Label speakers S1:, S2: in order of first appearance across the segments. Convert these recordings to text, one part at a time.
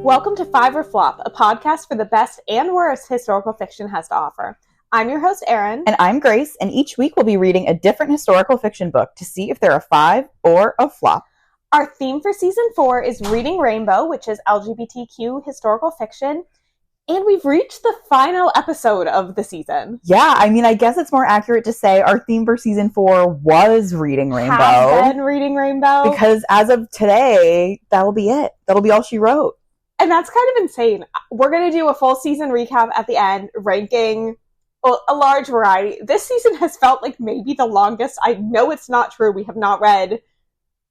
S1: Welcome to Five or Flop, a podcast for the best and worst historical fiction has to offer. I'm your host, Erin.
S2: And I'm Grace, and each week we'll be reading a different historical fiction book to see if they're a five or a flop.
S1: Our theme for season 4 is Reading Rainbow, which is LGBTQ historical fiction. And we've reached the final episode of the season.
S2: Yeah, I mean, I guess it's more accurate to say our theme for season 4 was Reading Rainbow.
S1: Has been Reading Rainbow.
S2: Because as of today, that'll be it. That'll be all she wrote.
S1: And that's kind of insane. We're going to do a full season recap at the end, ranking a large variety. This season has felt like maybe the longest. I know it's not true. We have not read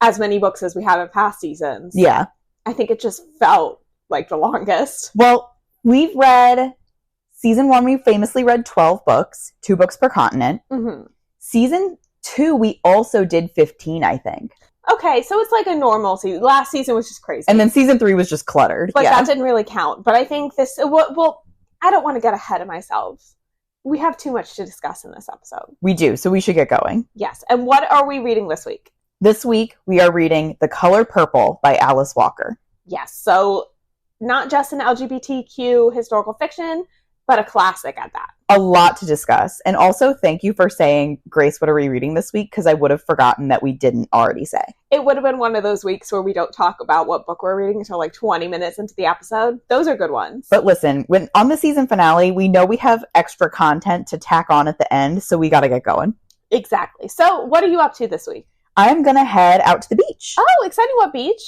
S1: as many books as we have in past seasons.
S2: Yeah.
S1: I think it just felt like the longest.
S2: Well, we've read, season 1, we famously read 12 books, 2 books per continent.
S1: Mm-hmm.
S2: Season 2, we also did 15, I think.
S1: Okay, so it's like a normal season. Last season was just crazy.
S2: And then season 3 was just cluttered.
S1: But that didn't really count. But I think this, well, I don't want to get ahead of myself. We have too much to discuss in this episode.
S2: We do, so we should get going.
S1: Yes. And what are we reading this week?
S2: This week, we are reading The Color Purple by Alice Walker.
S1: Yes. So not just an LGBTQ historical fiction, but a classic at that.
S2: A lot to discuss. And also, thank you for saying, Grace, what are we reading this week? Because I would have forgotten that we didn't already say.
S1: It would have been one of those weeks where we don't talk about what book we're reading until like 20 minutes into the episode. Those are good ones.
S2: But listen, when on the season finale, we know we have extra content to tack on at the end, so we got to get going.
S1: Exactly. So what are you up to this week?
S2: I'm going to head out to the beach.
S1: Oh, exciting. What beach?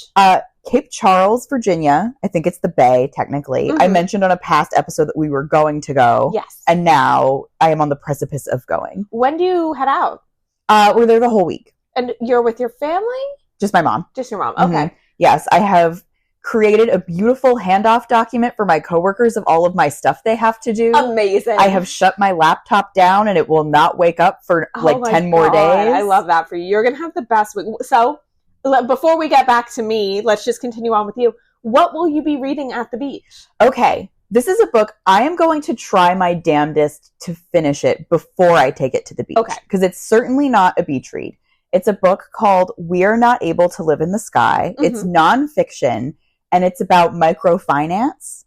S2: Cape Charles, Virginia. I think it's the Bay, technically.
S1: Mm-hmm.
S2: I mentioned on a past episode that we were going to go.
S1: Yes.
S2: And now I am on the precipice of going.
S1: When do you head out?
S2: We're there the whole week.
S1: And you're with your family?
S2: Just my mom.
S1: Just your mom. Okay.
S2: Mm-hmm. Yes, I have created a beautiful handoff document for my coworkers of all of my stuff they have to do.
S1: Amazing.
S2: I have shut my laptop down and it will not wake up for 10 more days.
S1: I love that for you. You're going to have the best week. So before we get back to me, let's just continue on with you. What will you be reading at the beach?
S2: Okay. This is a book. I am going to try my damnedest to finish it before I take it to the beach.
S1: Okay.
S2: Because it's certainly not a beach read. It's a book called We're Not Able to Live in the Sky. Mm-hmm. It's nonfiction. And it's about microfinance.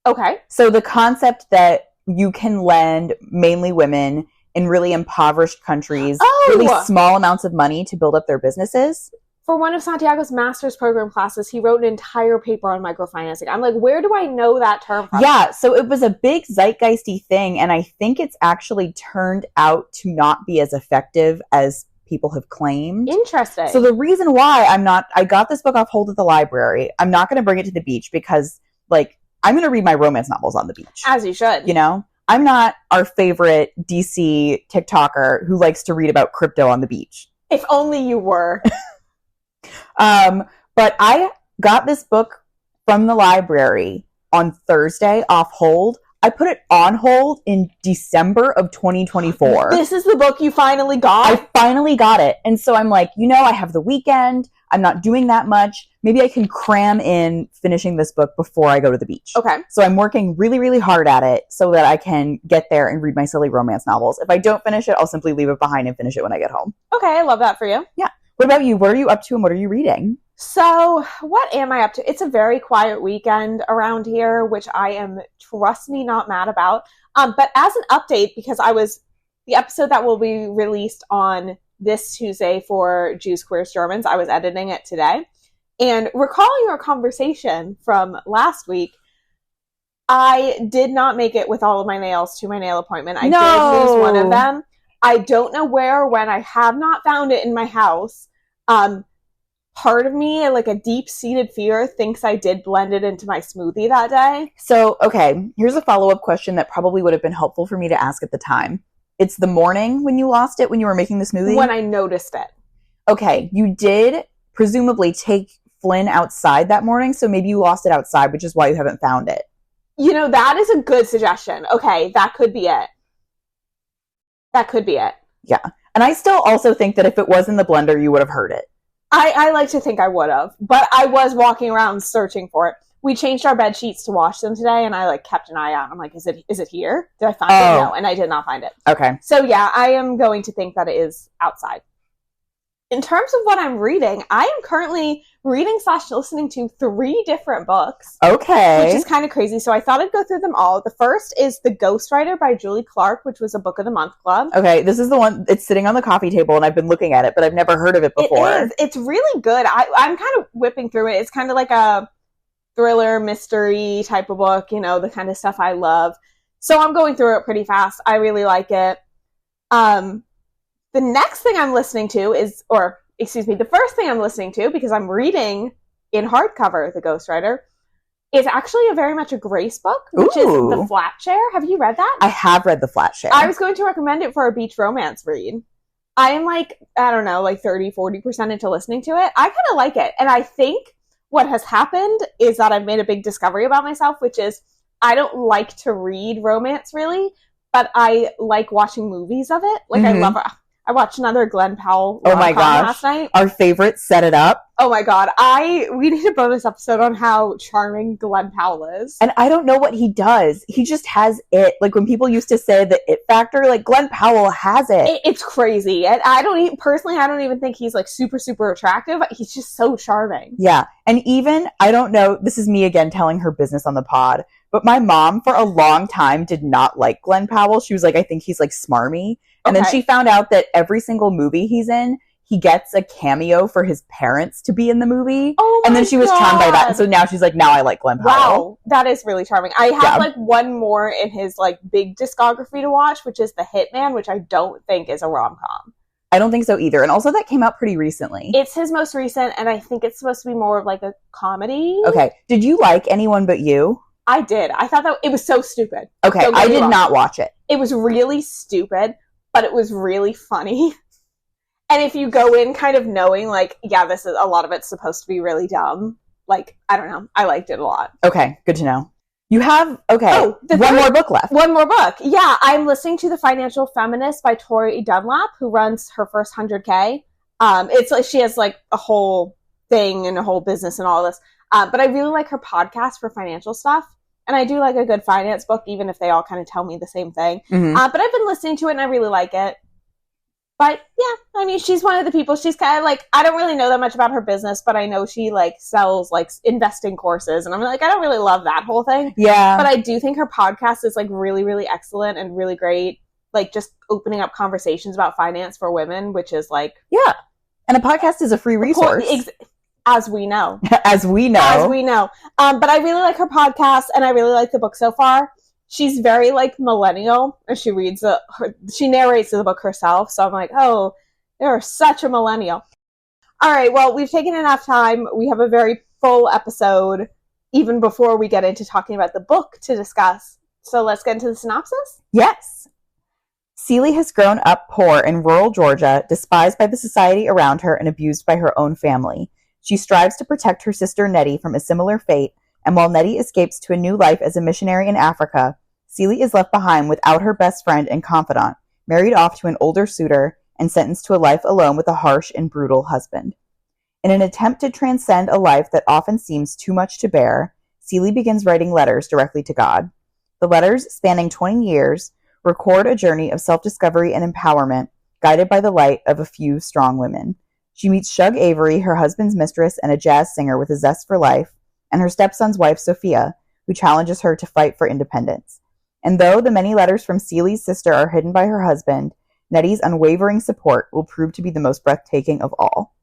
S1: Okay.
S2: So the concept that you can lend mainly women in really impoverished countries really small amounts of money to build up their businesses.
S1: For one of Santiago's master's program classes, he wrote an entire paper on microfinancing. I'm like, where do I know that term from?
S2: Yeah, so it was a big zeitgeisty thing, and I think it's actually turned out to not be as effective as people have claimed.
S1: Interesting.
S2: So the reason why I got this book off hold at the library. I'm not going to bring it to the beach because, I'm going to read my romance novels on the beach.
S1: As you should.
S2: You know? I'm not our favorite DC TikToker who likes to read about crypto on the beach.
S1: If only you were.
S2: But I got this book from the library on Thursday off hold. I put it on hold in December of 2024.
S1: This is the book you finally got?
S2: I finally got it. And so I'm like, I have the weekend. I'm not doing that much. Maybe I can cram in finishing this book before I go to the beach.
S1: Okay.
S2: So I'm working really, really hard at it so that I can get there and read my silly romance novels. If I don't finish it, I'll simply leave it behind and finish it when I get home.
S1: Okay, I love that for you.
S2: Yeah. What about you? What are you up to and what are you reading?
S1: So, what am I up to? It's a very quiet weekend around here, which I am, trust me, not mad about. But as an update, because the episode that will be released on this Tuesday for Jews, Queers, Germans, I was editing it today. And recalling our conversation from last week, I did not make it with all of my nails to my nail appointment. I did lose one of them. I don't know where or when. I have not found it in my house. Part of me, like a deep-seated fear, thinks I did blend it into my smoothie that day.
S2: So, okay, here's a follow-up question that probably would have been helpful for me to ask at the time. It's the morning when you lost it, when you were making the smoothie?
S1: When I noticed it.
S2: Okay, you did presumably take Flynn outside that morning, so maybe you lost it outside, which is why you haven't found it.
S1: That is a good suggestion. Okay, that could be it.
S2: Yeah. And I still also think that if it was in the blender, you would have heard it.
S1: I like to think I would have, but I was walking around searching for it. We changed our bed sheets to wash them today, and I kept an eye out. I'm like, is it here? Did I find it? No, and I did not find it.
S2: Okay.
S1: So yeah, I am going to think that it is outside. In terms of what I'm reading, I am currently reading / listening to 3 different books.
S2: Okay.
S1: Which is kind of crazy. So I thought I'd go through them all. The first is The Ghostwriter by Julie Clark, which was a Book of the Month club.
S2: Okay, this is the one. It's sitting on the coffee table, and I've been looking at it, but I've never heard of it before.
S1: It is. It's really good. I'm kind of whipping through it. It's kind of like a thriller, mystery type of book, you know, the kind of stuff I love. So I'm going through it pretty fast. I really like it. The next thing I'm listening to is, the first thing I'm listening to, because I'm reading in hardcover, The Ghostwriter, is actually very much a Grace book, which is The Flat Share. Have you read that?
S2: I have read The Flat Share.
S1: I was going to recommend it for a beach romance read. I am 30, 40% into listening to it. I kind of like it. And I think what has happened is that I've made a big discovery about myself, which is I don't like to read romance really, but I like watching movies of it. I watched another Glenn Powell last night.
S2: Our favorite, Set It Up.
S1: Oh my god, we need a bonus episode on how charming Glenn Powell is.
S2: And I don't know what he does. He just has it. Like when people used to say the it factor, like Glenn Powell has it.
S1: It's crazy. And I don't even think he's like super, super attractive. He's just so charming.
S2: Yeah. And even, I don't know, this is me again telling her business on the pod, but my mom for a long time did not like Glenn Powell. She was like, I think he's like smarmy. And then she found out that every single movie he's in, he gets a cameo for his parents to be in the movie.
S1: Oh my
S2: And then she was charmed by that. And so now she's like, now I like Glenn Powell.
S1: Wow, that is really charming. I have one more in his big discography to watch, which is The Hitman, which I don't think is a rom-com.
S2: I don't think so either. And also that came out pretty recently.
S1: It's his most recent, and I think it's supposed to be more of a comedy.
S2: Okay. Did you like Anyone But You?
S1: I did. I thought that it was so stupid.
S2: Okay, I did not watch it.
S1: It was really stupid, but it was really funny. And if you go in kind of knowing, this is a lot of it's supposed to be really dumb, I don't know. I liked it a lot.
S2: Okay, good to know. You have, one more book left.
S1: One more book. Yeah, I'm listening to The Financial Feminist by Tori Dunlap, who runs her first 100K. It's she has a whole thing and a whole business and all this. But I really like her podcast for financial stuff. And I do like a good finance book, even if they all kind of tell me the same thing.
S2: Mm-hmm.
S1: But I've been listening to it and I really like it. But yeah, I mean, she's one of the people, she's kind of I don't really know that much about her business, but I know she sells investing courses. And I'm I don't really love that whole thing.
S2: Yeah.
S1: But I do think her podcast is really, really excellent and really great. Just opening up conversations about finance for women, which is
S2: yeah. And a podcast is a free resource.
S1: As we know.
S2: As we know.
S1: As we know. But I really like her podcast and I really like the book so far. She's very millennial, and she narrates the book herself. So I'm oh, you're such a millennial. All right, well, we've taken enough time. We have a very full episode, even before we get into talking about the book to discuss. So let's get into the synopsis?
S2: Yes. Celie has grown up poor in rural Georgia, despised by the society around her and abused by her own family. She strives to protect her sister Nettie from a similar fate, and while Nettie escapes to a new life as a missionary in Africa, Celie is left behind without her best friend and confidant, married off to an older suitor, and sentenced to a life alone with a harsh and brutal husband. In an attempt to transcend a life that often seems too much to bear, Celie begins writing letters directly to God. The letters, spanning 20 years, record a journey of self-discovery and empowerment, guided by the light of a few strong women. She meets Shug Avery, her husband's mistress and a jazz singer with a zest for life, and her stepson's wife, Sophia, who challenges her to fight for independence. And though the many letters from Celie's sister are hidden by her husband, Nettie's unwavering support will prove to be the most breathtaking of all.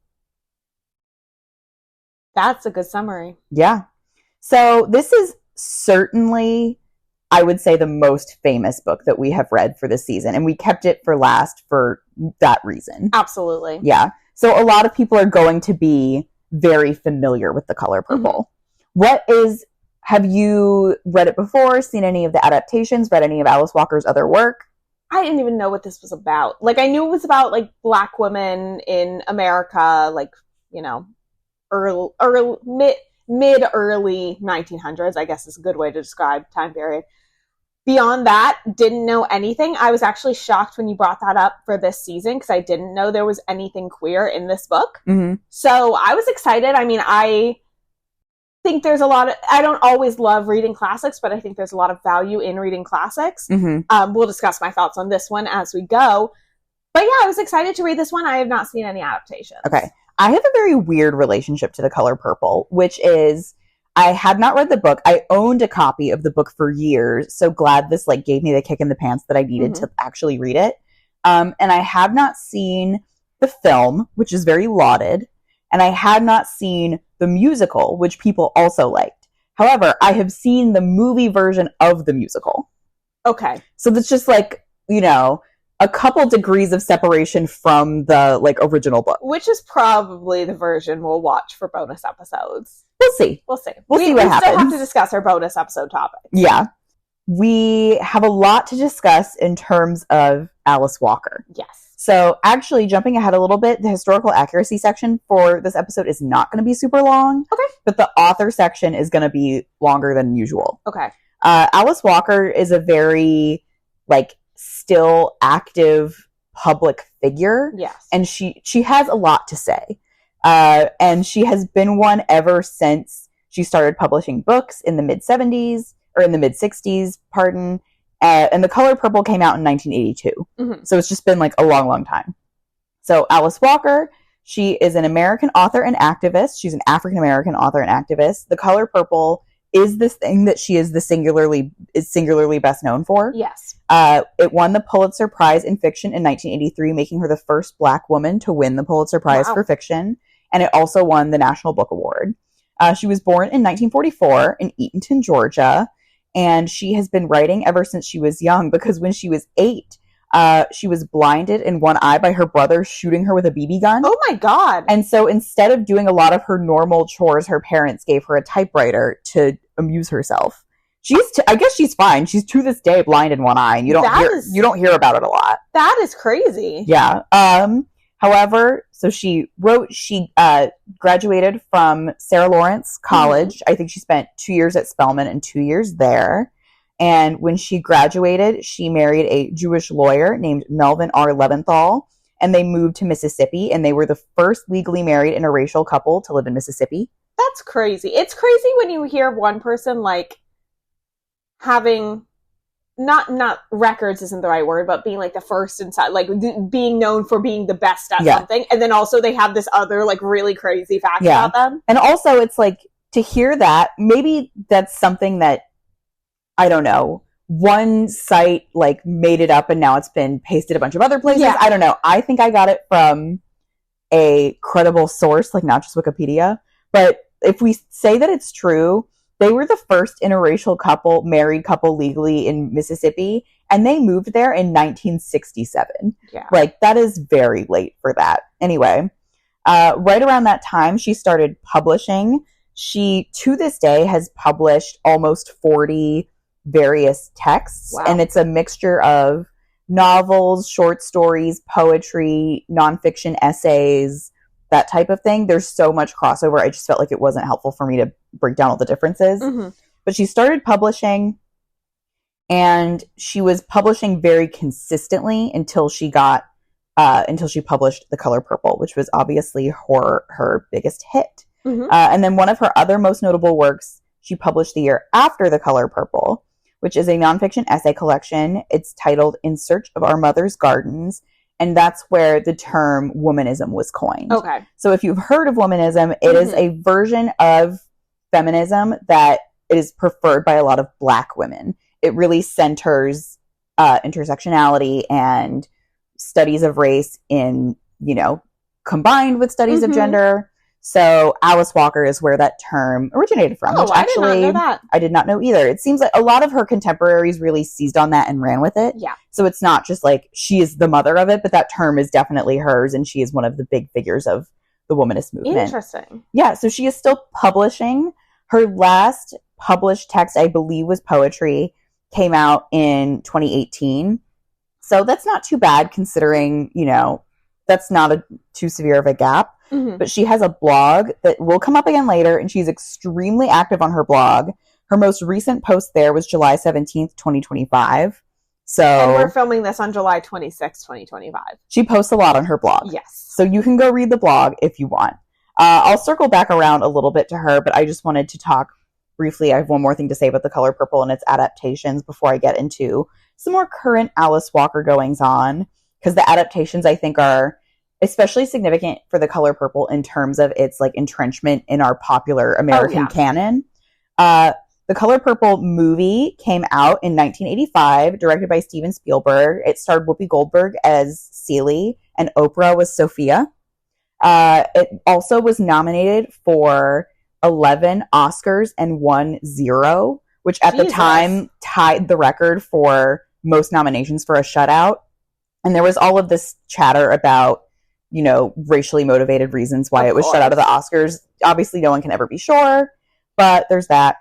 S1: That's a good summary.
S2: Yeah. So this is certainly, I would say, the most famous book that we have read for this season. And we kept it for last for that reason.
S1: Absolutely.
S2: Yeah. So a lot of people are going to be very familiar with The Color Purple. Mm-hmm. Have you read it before, seen any of the adaptations, read any of Alice Walker's other work?
S1: I didn't even know what this was about. I knew it was about, Black women in America, mid-early 1900s, I guess is a good way to describe time period. Beyond that, didn't know anything. I was actually shocked when you brought that up for this season because I didn't know there was anything queer in this book.
S2: Mm-hmm.
S1: So I was excited. I mean, I think there's I don't always love reading classics, but I think there's a lot of value in reading classics.
S2: Mm-hmm.
S1: We'll discuss my thoughts on this one as we go. But yeah, I was excited to read this one. I have not seen any adaptations.
S2: Okay. I have a very weird relationship to The Color Purple, which is I had not read the book. I owned a copy of the book for years. So glad this like gave me the kick in the pants that I needed to actually read it. And I have not seen the film, which is very lauded. And I had not seen the musical, which people also liked. However, I have seen the movie version of the musical.
S1: Okay.
S2: So that's just like, you know, a couple degrees of separation from the like original book.
S1: Which is probably the version we'll watch for bonus episodes.
S2: We'll see.
S1: We'll see.
S2: We'll see what happens.
S1: We still have to discuss our bonus episode topic.
S2: Yeah. We have a lot to discuss in terms of Alice Walker.
S1: Yes.
S2: So actually, jumping ahead a little bit, the historical accuracy section for this episode is not going to be super long.
S1: Okay.
S2: But the author section is going to be longer than usual.
S1: Okay.
S2: Alice Walker is a very, like, still active public figure.
S1: Yes.
S2: And she has a lot to say. And she has been one ever since she started publishing books in the mid-70s, or in the mid-60s, pardon. And The Color Purple came out in 1982.
S1: Mm-hmm.
S2: So it's just been like a long, long time. So Alice Walker, she is an American author and activist. She's an African-American author and activist. The Color Purple is this thing that she is singularly best known for.
S1: Yes.
S2: It won the Pulitzer Prize in Fiction in 1983, making her the first Black woman to win the Pulitzer Prize for Fiction. And it also won the National Book Award. She was born in 1944 in Eatonton, Georgia. And she has been writing ever since she was young, because when she was 8, she was blinded in one eye by her brother shooting her with a BB gun.
S1: Oh my God.
S2: And so instead of doing a lot of her normal chores, her parents gave her a typewriter to amuse herself. I guess she's fine. She's to this day blind in one eye, and you don't hear about it a lot.
S1: That is crazy.
S2: Yeah. However, so she graduated from Sarah Lawrence College. I think she spent 2 years at Spelman and 2 years there. And when she graduated, she married a Jewish lawyer named Melvin R. Leventhal, and they moved to Mississippi, and they were the first legally married interracial couple to live in Mississippi.
S1: That's crazy. It's crazy when you hear one person like having not records isn't the right word, but being like the first inside, like being known for being the best at something, and then also they have this other like really crazy fact about them.
S2: And also, it's like to hear that, maybe that's something that, I don't know, one site like made it up and now it's been pasted a bunch of other places. I don't know. I think I got it from a credible source, like not just Wikipedia. But if we say that it's true, they were the first interracial married couple legally in Mississippi, and they moved there in 1967.
S1: Yeah.
S2: Like, that is very late for that. Anyway, right around that time, she started publishing. She, to this day, has published almost 40 various texts, and it's a mixture of novels, short stories, poetry, nonfiction essays, that type of thing. There's so much crossover. I just felt like it wasn't helpful for me to break down all the differences. Mm-hmm. But she started publishing, and she was publishing very consistently until she published The Color Purple, which was obviously her biggest hit. Mm-hmm. And then one of her other most notable works she published the year after The Color Purple, which is a nonfiction essay collection. It's titled In Search of Our Mother's Gardens. And that's where the term womanism was coined. Okay. So if you've heard of womanism, it is a version of feminism that is preferred by a lot of Black women. It really centers intersectionality and studies of race in, combined with studies of gender. So Alice Walker is where that term originated from, which actually
S1: I did not know that.
S2: I did not know either. It seems like a lot of her contemporaries really seized on that and ran with it.
S1: Yeah.
S2: So it's not just like she is the mother of it, but that term is definitely hers, and she is one of the big figures of the womanist movement.
S1: Interesting.
S2: Yeah, so she is still publishing. Her last published text, I believe, was poetry, came out in 2018. So that's not too bad considering, that's not too severe of a gap. Mm-hmm. But she has a blog that will come up again later, and she's extremely active on her blog. Her most recent post there was July 17th, 2025.
S1: And we're filming this on July 26th, 2025.
S2: She posts a lot on her blog.
S1: Yes.
S2: So you can go read the blog if you want. I'll circle back around a little bit to her, but I just wanted to talk briefly. I have one more thing to say about The Color Purple and its adaptations before I get into some more current Alice Walker goings on. because the adaptations I think are especially significant for The Color Purple in terms of its like entrenchment in our popular American canon. The Color Purple movie came out in 1985, directed by Steven Spielberg. It starred Whoopi Goldberg as Celie, and Oprah was Sophia. It also was nominated for 11 Oscars and won 0, which at the time tied the record for most nominations for a shutout. And there was all of this chatter about, you know, racially motivated reasons why it was shut out of the Oscars. Obviously, no one can ever be sure, but there's that.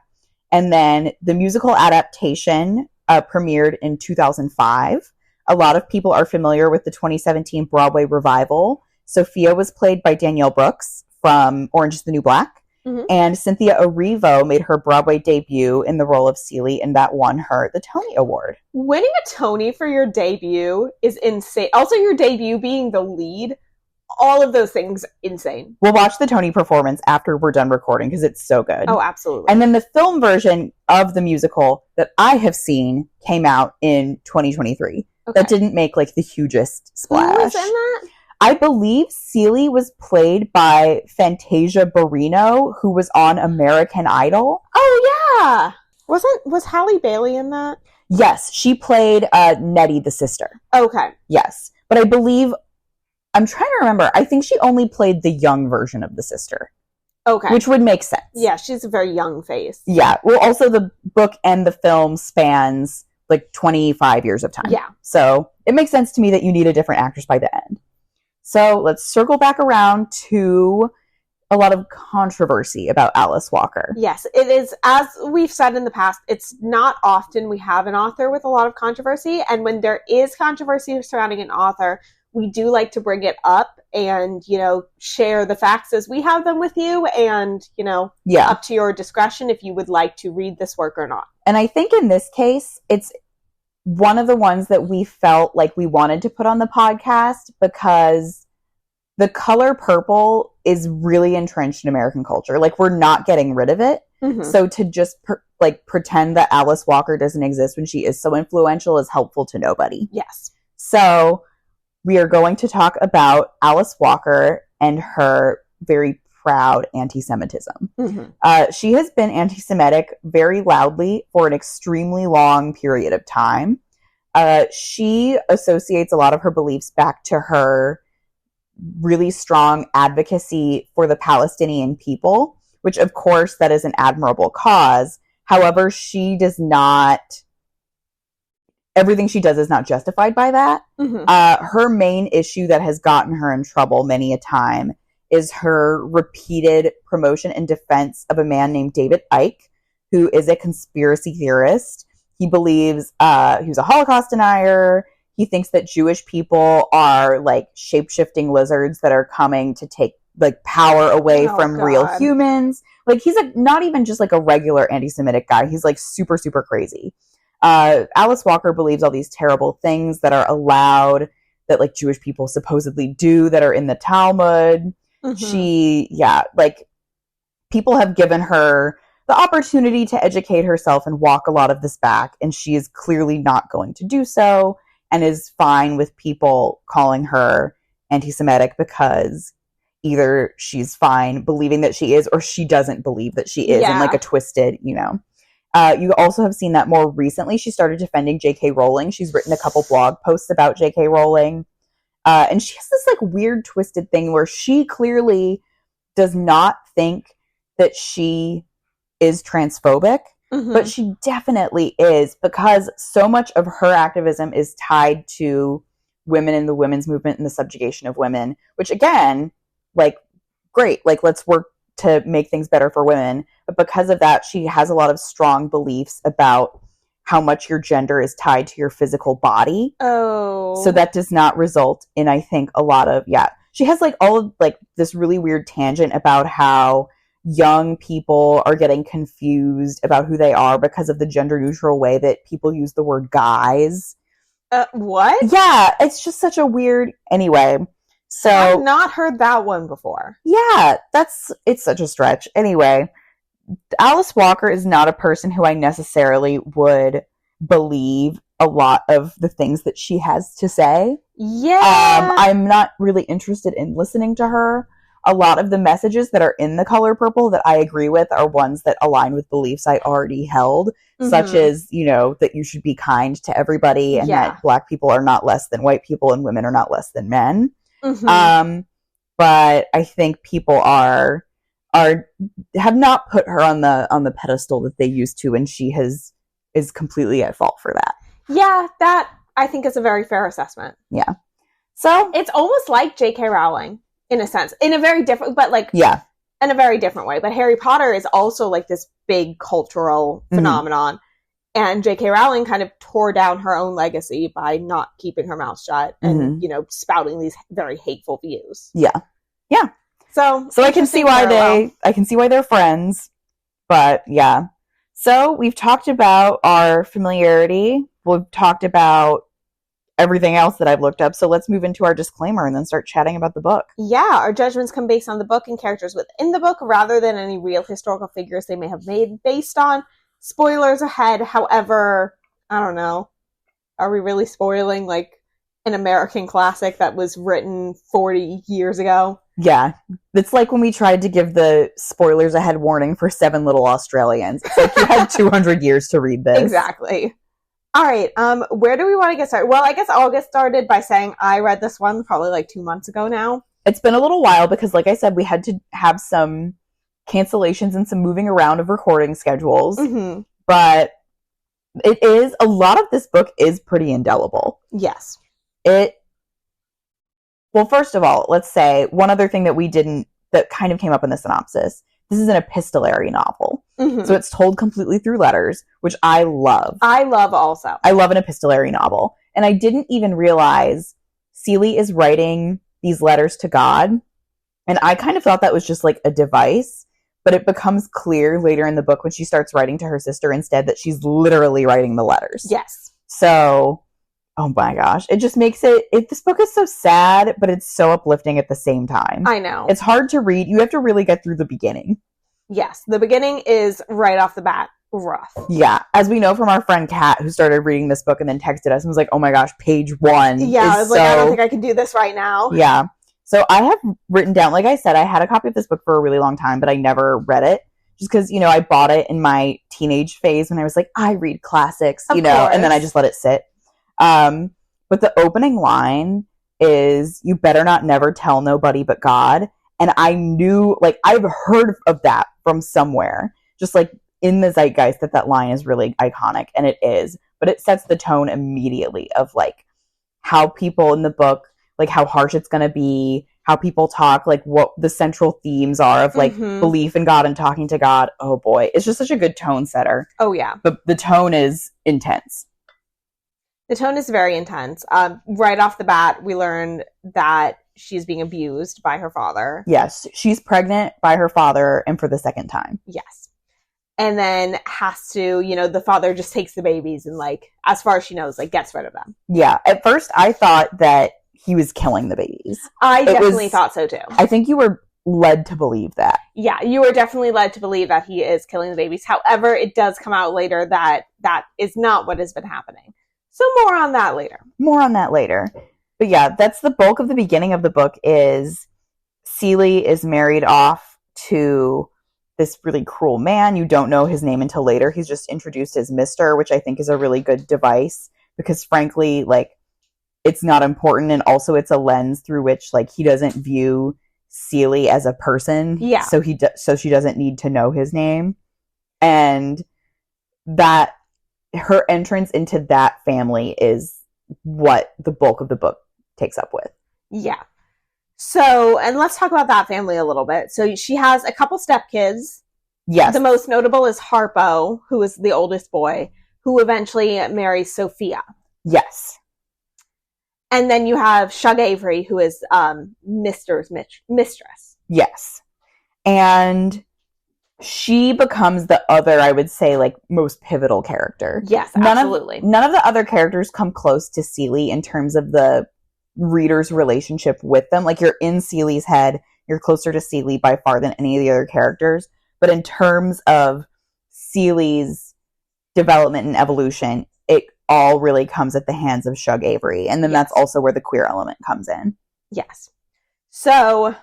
S2: And then the musical adaptation premiered in 2005. A lot of people are familiar with the 2017 Broadway revival. Sophia was played by Danielle Brooks from Orange is the New Black. Mm-hmm. And Cynthia Erivo made her Broadway debut in the role of Celie, and that won her the Tony Award.
S1: Winning a Tony for your debut is insane. Also, your debut being the lead, all of those things, insane.
S2: We'll watch the Tony performance after we're done recording because it's so good.
S1: Oh, absolutely.
S2: And then the film version of the musical that I have seen came out in 2023. Okay. That didn't make like the hugest splash.
S1: Who was in that?
S2: I believe Celie was played by Fantasia Barrino, who was on American Idol.
S1: Oh, yeah. Was Halle Bailey in that?
S2: Yes, she played Nettie, the sister.
S1: Okay.
S2: Yes. But I believe, I'm trying to remember, I think she only played the young version of the sister.
S1: Okay.
S2: Which would make sense.
S1: Yeah, she's a very young face.
S2: Yeah. Well, also the book and the film spans like 25 years of time.
S1: Yeah.
S2: So it makes sense to me that you need a different actress by the end. So let's circle back around to a lot of controversy about Alice Walker.
S1: Yes, it is. As we've said in the past, it's not often we have an author with a lot of controversy. And when there is controversy surrounding an author, we do like to bring it up and, you know, share the facts as we have them with you. And, you know, up to your discretion if you would like to read this work or not.
S2: And I think in this case, it's one of the ones that we felt like we wanted to put on the podcast because The Color Purple is really entrenched in American culture. Like, we're not getting rid of it. Mm-hmm. So to just pretend that Alice Walker doesn't exist when she is so influential is helpful to nobody.
S1: Yes.
S2: So we are going to talk about Alice Walker and her very proud anti-Semitism. Mm-hmm. She has been anti-Semitic very loudly for an extremely long period of time. She associates a lot of her beliefs back to her really strong advocacy for the Palestinian people, which of course that is an admirable cause. However, everything she does is not justified by that. Mm-hmm. Her main issue that has gotten her in trouble many a time is her repeated promotion and defense of a man named David Icke, who is a conspiracy theorist. He believes he was a Holocaust denier. He thinks that Jewish people are like shape-shifting lizards that are coming to take like power away from real humans. Like, he's not even just like a regular anti-Semitic guy. He's like super, super crazy. Alice Walker believes all these terrible things that are allowed, that like Jewish people supposedly do, that are in the Talmud. Mm-hmm. People have given her the opportunity to educate herself and walk a lot of this back, and she is clearly not going to do so, and is fine with people calling her anti-Semitic because either she's fine believing that she is, or she doesn't believe that she is, in like a twisted, you know. You also have seen that more recently she started defending J.K. Rowling. She's written a couple blog posts about J.K. Rowling. And she has this like weird twisted thing where she clearly does not think that she is transphobic, but she definitely is, because so much of her activism is tied to women in the women's movement and the subjugation of women, which again, like, great, like, let's work to make things better for women. But because of that, she has a lot of strong beliefs about how much your gender is tied to your physical body. Oh. So that does not result in, I think, a lot of, she has like all of like this really weird tangent about how young people are getting confused about who they are because of the gender neutral way that people use the word guys.
S1: What?
S2: Yeah, it's just such a weird, anyway. So
S1: I've not heard that one before.
S2: Yeah, it's such a stretch. Anyway, Alice Walker is not a person who I necessarily would believe a lot of the things that she has to say.
S1: Yeah.
S2: I'm not really interested in listening to her. A lot of the messages that are in The Color Purple that I agree with are ones that align with beliefs I already held, such as, that you should be kind to everybody and that Black people are not less than white people and women are not less than men. But I think people have not put her on the pedestal that they used to, and she is completely at fault for that.
S1: Yeah, that I think is a very fair assessment.
S2: Yeah. So
S1: it's almost like J.K. Rowling in a sense, in a very different, but like in a very different way. But Harry Potter is also like this big cultural phenomenon, and J.K. Rowling kind of tore down her own legacy by not keeping her mouth shut and spouting these very hateful views.
S2: Yeah. So I can see why they're friends, but yeah. So we've talked about our familiarity. We've talked about everything else that I've looked up. So let's move into our disclaimer and then start chatting about the book.
S1: Yeah, our judgments come based on the book and characters within the book rather than any real historical figures they may have made based on. Spoilers ahead. However, I don't know. Are we really spoiling like an American classic that was written 40 years ago?
S2: Yeah. It's like when we tried to give the spoilers ahead warning for 7 Little Australians. It's like you had 200 years to read this.
S1: Exactly. All right. Where do we want to get started? Well, I guess I'll get started by saying I read this one probably like 2 months ago now.
S2: It's been a little while because, like I said, we had to have some cancellations and some moving around of recording schedules. But a lot of this book is pretty indelible.
S1: Yes.
S2: Well, first of all, let's say one other thing that kind of came up in the synopsis. This is an epistolary novel. So it's told completely through letters, which I love.
S1: I love also.
S2: I love an epistolary novel. And I didn't even realize Seeley is writing these letters to God. And I kind of thought that was just like a device. But it becomes clear later in the book when she starts writing to her sister instead that she's literally writing the letters.
S1: Yes.
S2: So, oh my gosh. It just makes this book is so sad, but it's so uplifting at the same time.
S1: I know.
S2: It's hard to read. You have to really get through the beginning.
S1: Yes. The beginning is right off the bat rough.
S2: Yeah. As we know from our friend Kat, who started reading this book and then texted us and was like, oh my gosh, page 1.
S1: Yeah. I was like, I don't think I can do this right now.
S2: Yeah. So I have written down, like I said, I had a copy of this book for a really long time, but I never read it. Just because, I bought it in my teenage phase when I was like, I read classics, and then I just let it sit. But the opening line is, you better not never tell nobody but God. And I knew, like, I've heard of that from somewhere. Just like in the zeitgeist that line is really iconic, and it is. But it sets the tone immediately of like how people in the book, like how harsh it's going to be, how people talk, like what the central themes are of like belief in God and talking to God. Oh boy, it's just such a good tone setter.
S1: Oh yeah.
S2: But the tone is intense.
S1: The tone is very intense. Right off the bat, we learned that she's being abused by her father.
S2: Yes, she's pregnant by her father, and for the second time.
S1: Yes. And then has to, the father just takes the babies and like, as far as she knows, like gets rid of them.
S2: Yeah. At first I thought that he was killing the babies.
S1: I definitely thought so too.
S2: I think you were led to believe that.
S1: Yeah, you were definitely led to believe that he is killing the babies. However, it does come out later that that is not what has been happening. So more on that later. But yeah, that's the bulk of the beginning of the book is Seeley is married off to this really cruel man. You don't know his name until later. He's just introduced as Mr., which I think is a really good device because frankly, like, it's not important, and also it's a lens through which like he doesn't view Seeley as a person. Yeah.
S2: So she doesn't need to know his name, and that her entrance into that family is what the bulk of the book takes up with.
S1: Yeah. So, and let's talk about that family a little bit. So she has a couple stepkids.
S2: Yes.
S1: The most notable is Harpo, who is the oldest boy, who eventually marries Sophia.
S2: Yes.
S1: And then you have Shug Avery, who is Mister's mistress.
S2: Yes. And she becomes the other, I would say, like, most pivotal character.
S1: Yes, absolutely.
S2: None of the other characters come close to Seeley in terms of the reader's relationship with them. Like, you're in Seeley's head. You're closer to Seeley by far than any of the other characters. But in terms of Seeley's development and evolution, it all really comes at the hands of Shug Avery. And then
S1: Yes.
S2: that's also where the queer element comes in.
S1: Yes. So,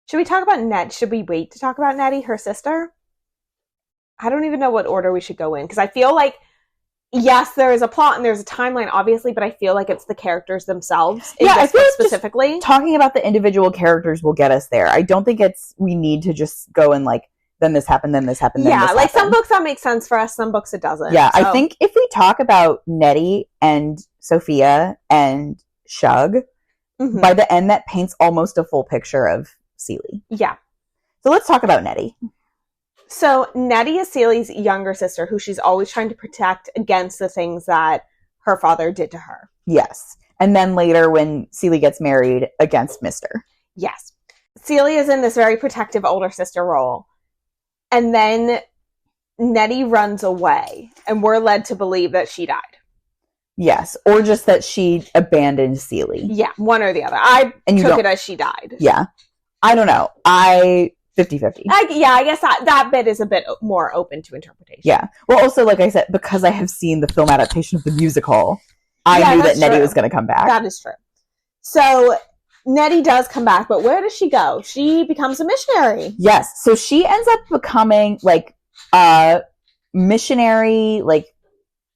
S1: should we talk about Ned? Should we wait to talk about Nettie, her sister? I don't even know what order we should go in, because I feel like, yes, there is a plot and there's a timeline, obviously, but I feel like it's the characters themselves.
S2: Yeah, I feel like
S1: specifically
S2: talking about the individual characters will get us there. I don't think we need to just go and like, then this happened, then this happened, then this happened.
S1: Like some books that make sense for us, some books it doesn't.
S2: Yeah, so. I think if we talk about Nettie and Sophia and Shug, by the end that paints almost a full picture of Seelie.
S1: Yeah.
S2: So let's talk about Nettie.
S1: So Nettie is Seelie's younger sister, who she's always trying to protect against the things that her father did to her.
S2: Yes. And then later when Seelie gets married, against Mr.
S1: Yes. Seelie is in this very protective older sister role. And then Nettie runs away, and we're led to believe that she died.
S2: Yes, or just that she abandoned Seelie.
S1: Yeah, one or the other. I took it as she died.
S2: Yeah. I don't know. 50-50.
S1: I guess that bit is a bit more open to interpretation.
S2: Yeah. Well, also, like I said, because I have seen the film adaptation of the musical, I knew that Nettie was going to come back.
S1: That is true. So Nettie does come back, but where does she go? She becomes a missionary.
S2: Yes. So she ends up becoming like a missionary, like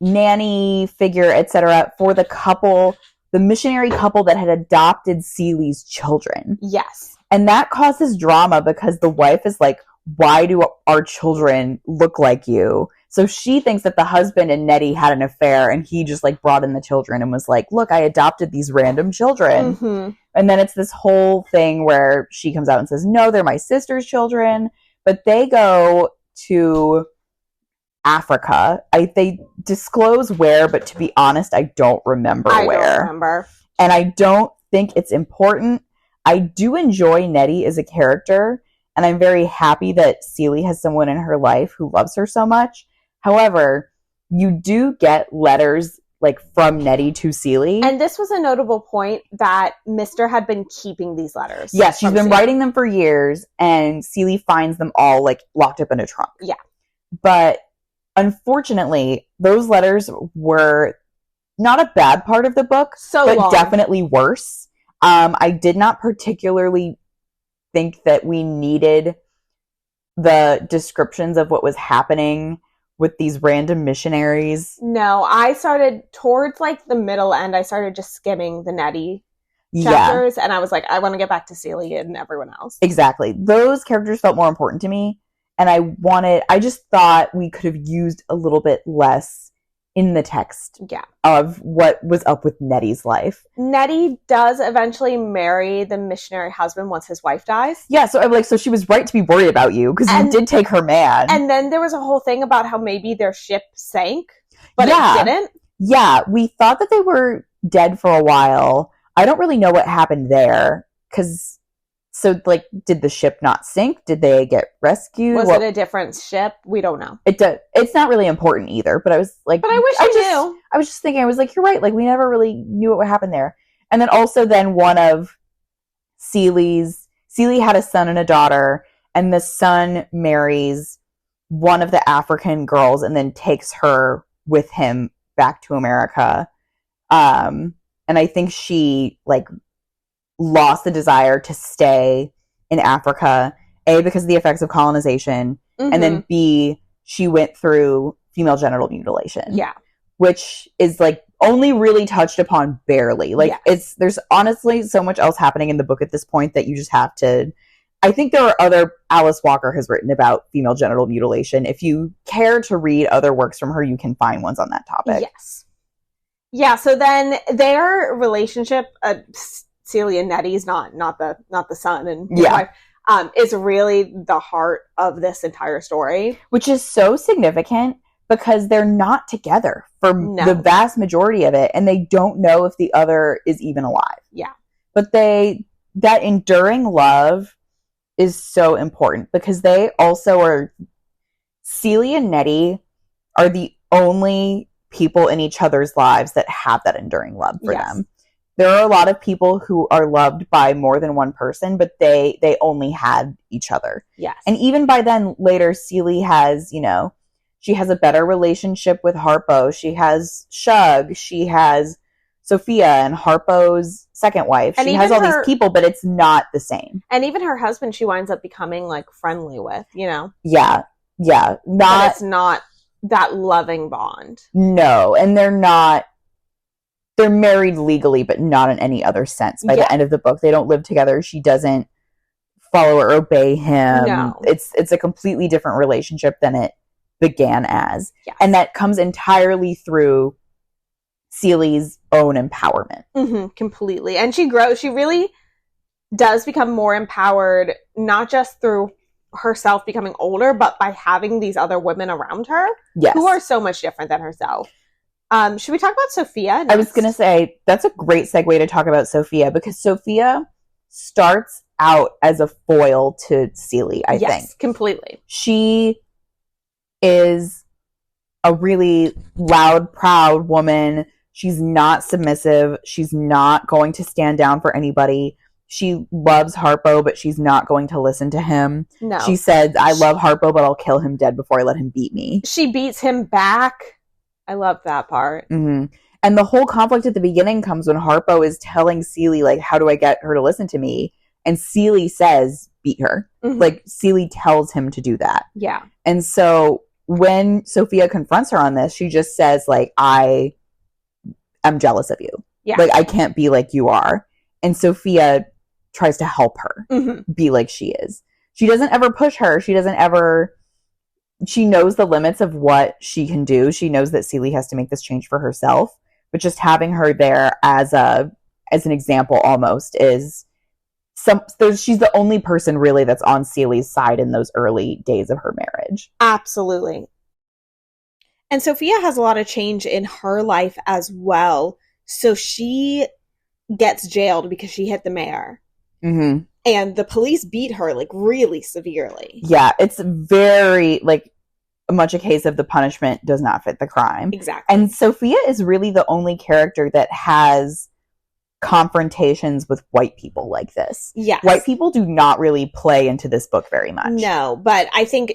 S2: nanny figure, etc., for the missionary couple that had adopted Seelie's children.
S1: Yes.
S2: And that causes drama because the wife is like, why do our children look like you? So she thinks that the husband and Nettie had an affair, and he just like brought in the children and was like, look, I adopted these random children. Mm-hmm. And then it's this whole thing where she comes out and says, no, they're my sister's children. But they go to Africa. They disclose where, but to be honest, I don't remember where. I don't
S1: remember.
S2: And I don't think it's important. I do enjoy Nettie as a character, and I'm very happy that Seelie has someone in her life who loves her so much. However, you do get letters like from Nettie to Seelie.
S1: And this was a notable point that Mr. had been keeping these letters.
S2: Yes, she's been writing them for years, and Seelie finds them all like locked up in a trunk.
S1: Yeah.
S2: But unfortunately, those letters were not a bad part of the book, but definitely worse. I did not particularly think that we needed the descriptions of what was happening with these random missionaries.
S1: No, I started towards like the middle end. I started just skimming the Nettie chapters, and I was like, I want to get back to Seelie and everyone else.
S2: Exactly. Those characters felt more important to me, and I just thought we could have used a little bit less in the text of what was up with Nettie's life.
S1: Nettie does eventually marry the missionary husband once his wife dies.
S2: Yeah, so she was right to be worried about you, because you did take her man.
S1: And then there was a whole thing about how maybe their ship sank, but it didn't.
S2: Yeah, we thought that they were dead for a while. I don't really know what happened there, because... So, like, did the ship not sink? Did they get rescued?
S1: Was it a different ship? We don't know.
S2: It's not really important either, but I was like...
S1: But I wish I knew.
S2: I was just thinking, I was like, you're right, like, we never really knew what happened there. And then also one of Seelie had a son and a daughter, and the son marries one of the African girls and then takes her with him back to America. And I think she, like... lost the desire to stay in Africa, A, because of the effects of colonization, and then B, she went through female genital mutilation.
S1: Yeah.
S2: Which is, like, only really touched upon barely. Like, there's honestly so much else happening in the book at this point that you just have to... I think there are Alice Walker has written about female genital mutilation. If you care to read other works from her, you can find ones on that topic.
S1: Yes. Yeah, so then their relationship... Seelie and Nettie's not the son and his wife, is really the heart of this entire story.
S2: Which is so significant because they're not together for the vast majority of it, and they don't know if the other is even alive.
S1: Yeah.
S2: But that enduring love is so important because they also are... Seelie and Nettie are the only people in each other's lives that have that enduring love for them. There are a lot of people who are loved by more than one person, but they only had each other.
S1: Yes.
S2: And even by then, later, Seelie has, She has a better relationship with Harpo. She has Shug. She has Sophia and Harpo's second wife.
S1: And
S2: she has
S1: even
S2: all
S1: her-
S2: these people, but it's not the same.
S1: And even her husband, she winds up becoming like friendly with, you know?
S2: Yeah.
S1: But
S2: Not,
S1: it's not that loving bond.
S2: no. And they're married legally, but not in any other sense. By the end of the book, they don't live together. She doesn't follow or obey him.
S1: No.
S2: It's a completely different relationship than it began as.
S1: Yes.
S2: And that comes entirely through Celie's own empowerment.
S1: Completely. And she grows. She really does become more empowered, not just through herself becoming older, but by having these other women around her
S2: Yes.
S1: who are so much different than herself. Should we talk about Sophia next?
S2: I was going to say, that's a great segue to talk about Sophia, because Sophia starts out as a foil to Celie, I think.
S1: Yes, completely.
S2: She is a really loud, proud woman. She's not submissive. She's not going to stand down for anybody. She loves Harpo, but she's not going to listen to him.
S1: No.
S2: She said, I love Harpo, but I'll kill him dead before I let him beat me.
S1: She beats him back. I love that part.
S2: Mm-hmm. And the whole conflict at the beginning comes when Harpo is telling Celie, like, how do I get her to listen to me? And Celie says, beat her. Like, Celie tells him to do that.
S1: Yeah.
S2: And so when Sophia confronts her on this, she just says, like, I am jealous of you.
S1: Yeah.
S2: Like, I can't be like you are. And Sophia tries to help her be like she is. She doesn't ever push her. She knows the limits of what she can do. She knows that Celie has to make this change for herself. But just having her there as an example almost is she's the only person really that's on Celie's side in those early days of her marriage.
S1: Absolutely. And Sophia has a lot of change in her life as well. So she gets jailed because she hit the mayor.
S2: Mm-hmm.
S1: And the police beat her, like, really severely.
S2: Yeah, it's very, like, much a case of the punishment does not fit the crime.
S1: Exactly.
S2: And Sophia is really the only character that has confrontations with white people like this.
S1: Yes.
S2: White people do not really play into this book very much.
S1: No, but I think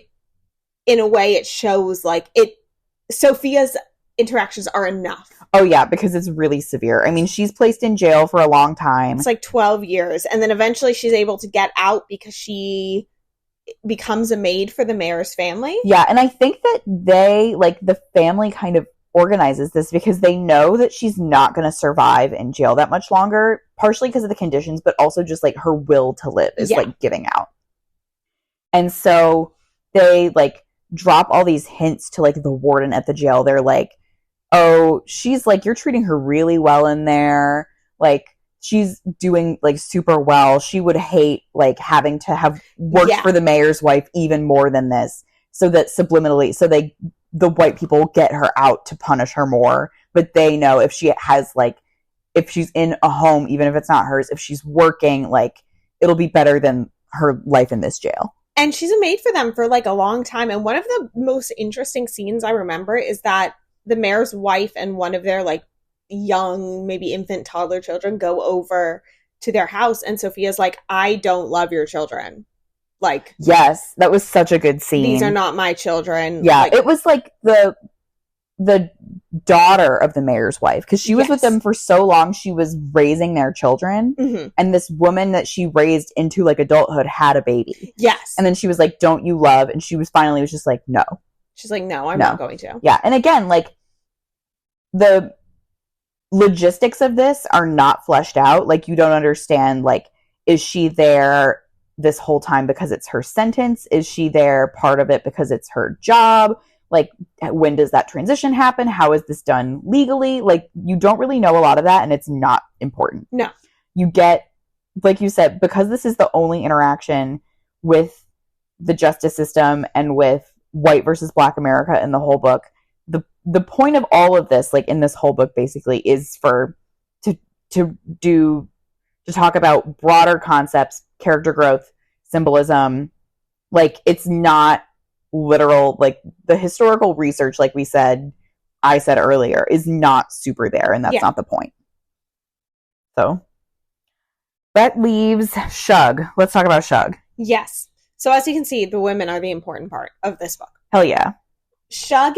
S1: in a way it shows, like, Sophia's interactions are enough.
S2: Oh, yeah, because it's really severe. I mean, she's placed in jail for a long time.
S1: It's like 12 years. And then eventually she's able to get out because she becomes a maid for the mayor's family.
S2: Yeah, and I think that the family kind of organizes this because they know that she's not going to survive in jail that much longer, partially because of the conditions, but also just, like, her will to live is, like, giving out. And so they, like, drop all these hints to, like, the warden at the jail. They're like, oh, she's, like, you're treating her really well in there. Like, she's doing, like, super well. She would hate, like, having to have worked for the mayor's wife even more than this. So that subliminally, the white people get her out to punish her more. But they know if she has, like, if she's in a home, even if it's not hers, if she's working, like, it'll be better than her life in this jail.
S1: And she's a maid for them for, like, a long time. And one of the most interesting scenes I remember is that the mayor's wife and one of their, like, young, maybe infant toddler children go over to their house. And Sophia's like, I don't love your children. Like,
S2: yes, that was such a good scene.
S1: These are not my children.
S2: Yeah,
S1: like,
S2: it was like the daughter of the mayor's wife, because she was with them for so long. She was raising their children, and this woman that she raised into, like, adulthood had a baby.
S1: Yes.
S2: And then she was like, don't you love? And she was just like, no.
S1: She's like, no, I'm not going to.
S2: Yeah. And again, like, the logistics of this are not fleshed out. Like, you don't understand, like, is she there this whole time because it's her sentence? Is she there part of it because it's her job? Like, when does that transition happen? How is this done legally? Like, you don't really know a lot of that, and it's not important.
S1: No.
S2: You get, like you said, because this is the only interaction with the justice system and with white versus black America in the whole book, the point of all of this, like, in this whole book, basically, is to talk about broader concepts, character growth, symbolism. Like, it's not literal, like, the historical research, like I said earlier, is not super there, and that's not the point. So that leaves Shug. Let's talk about Shug.
S1: Yes. So as you can see, the women are the important part of this book.
S2: Hell yeah.
S1: Shug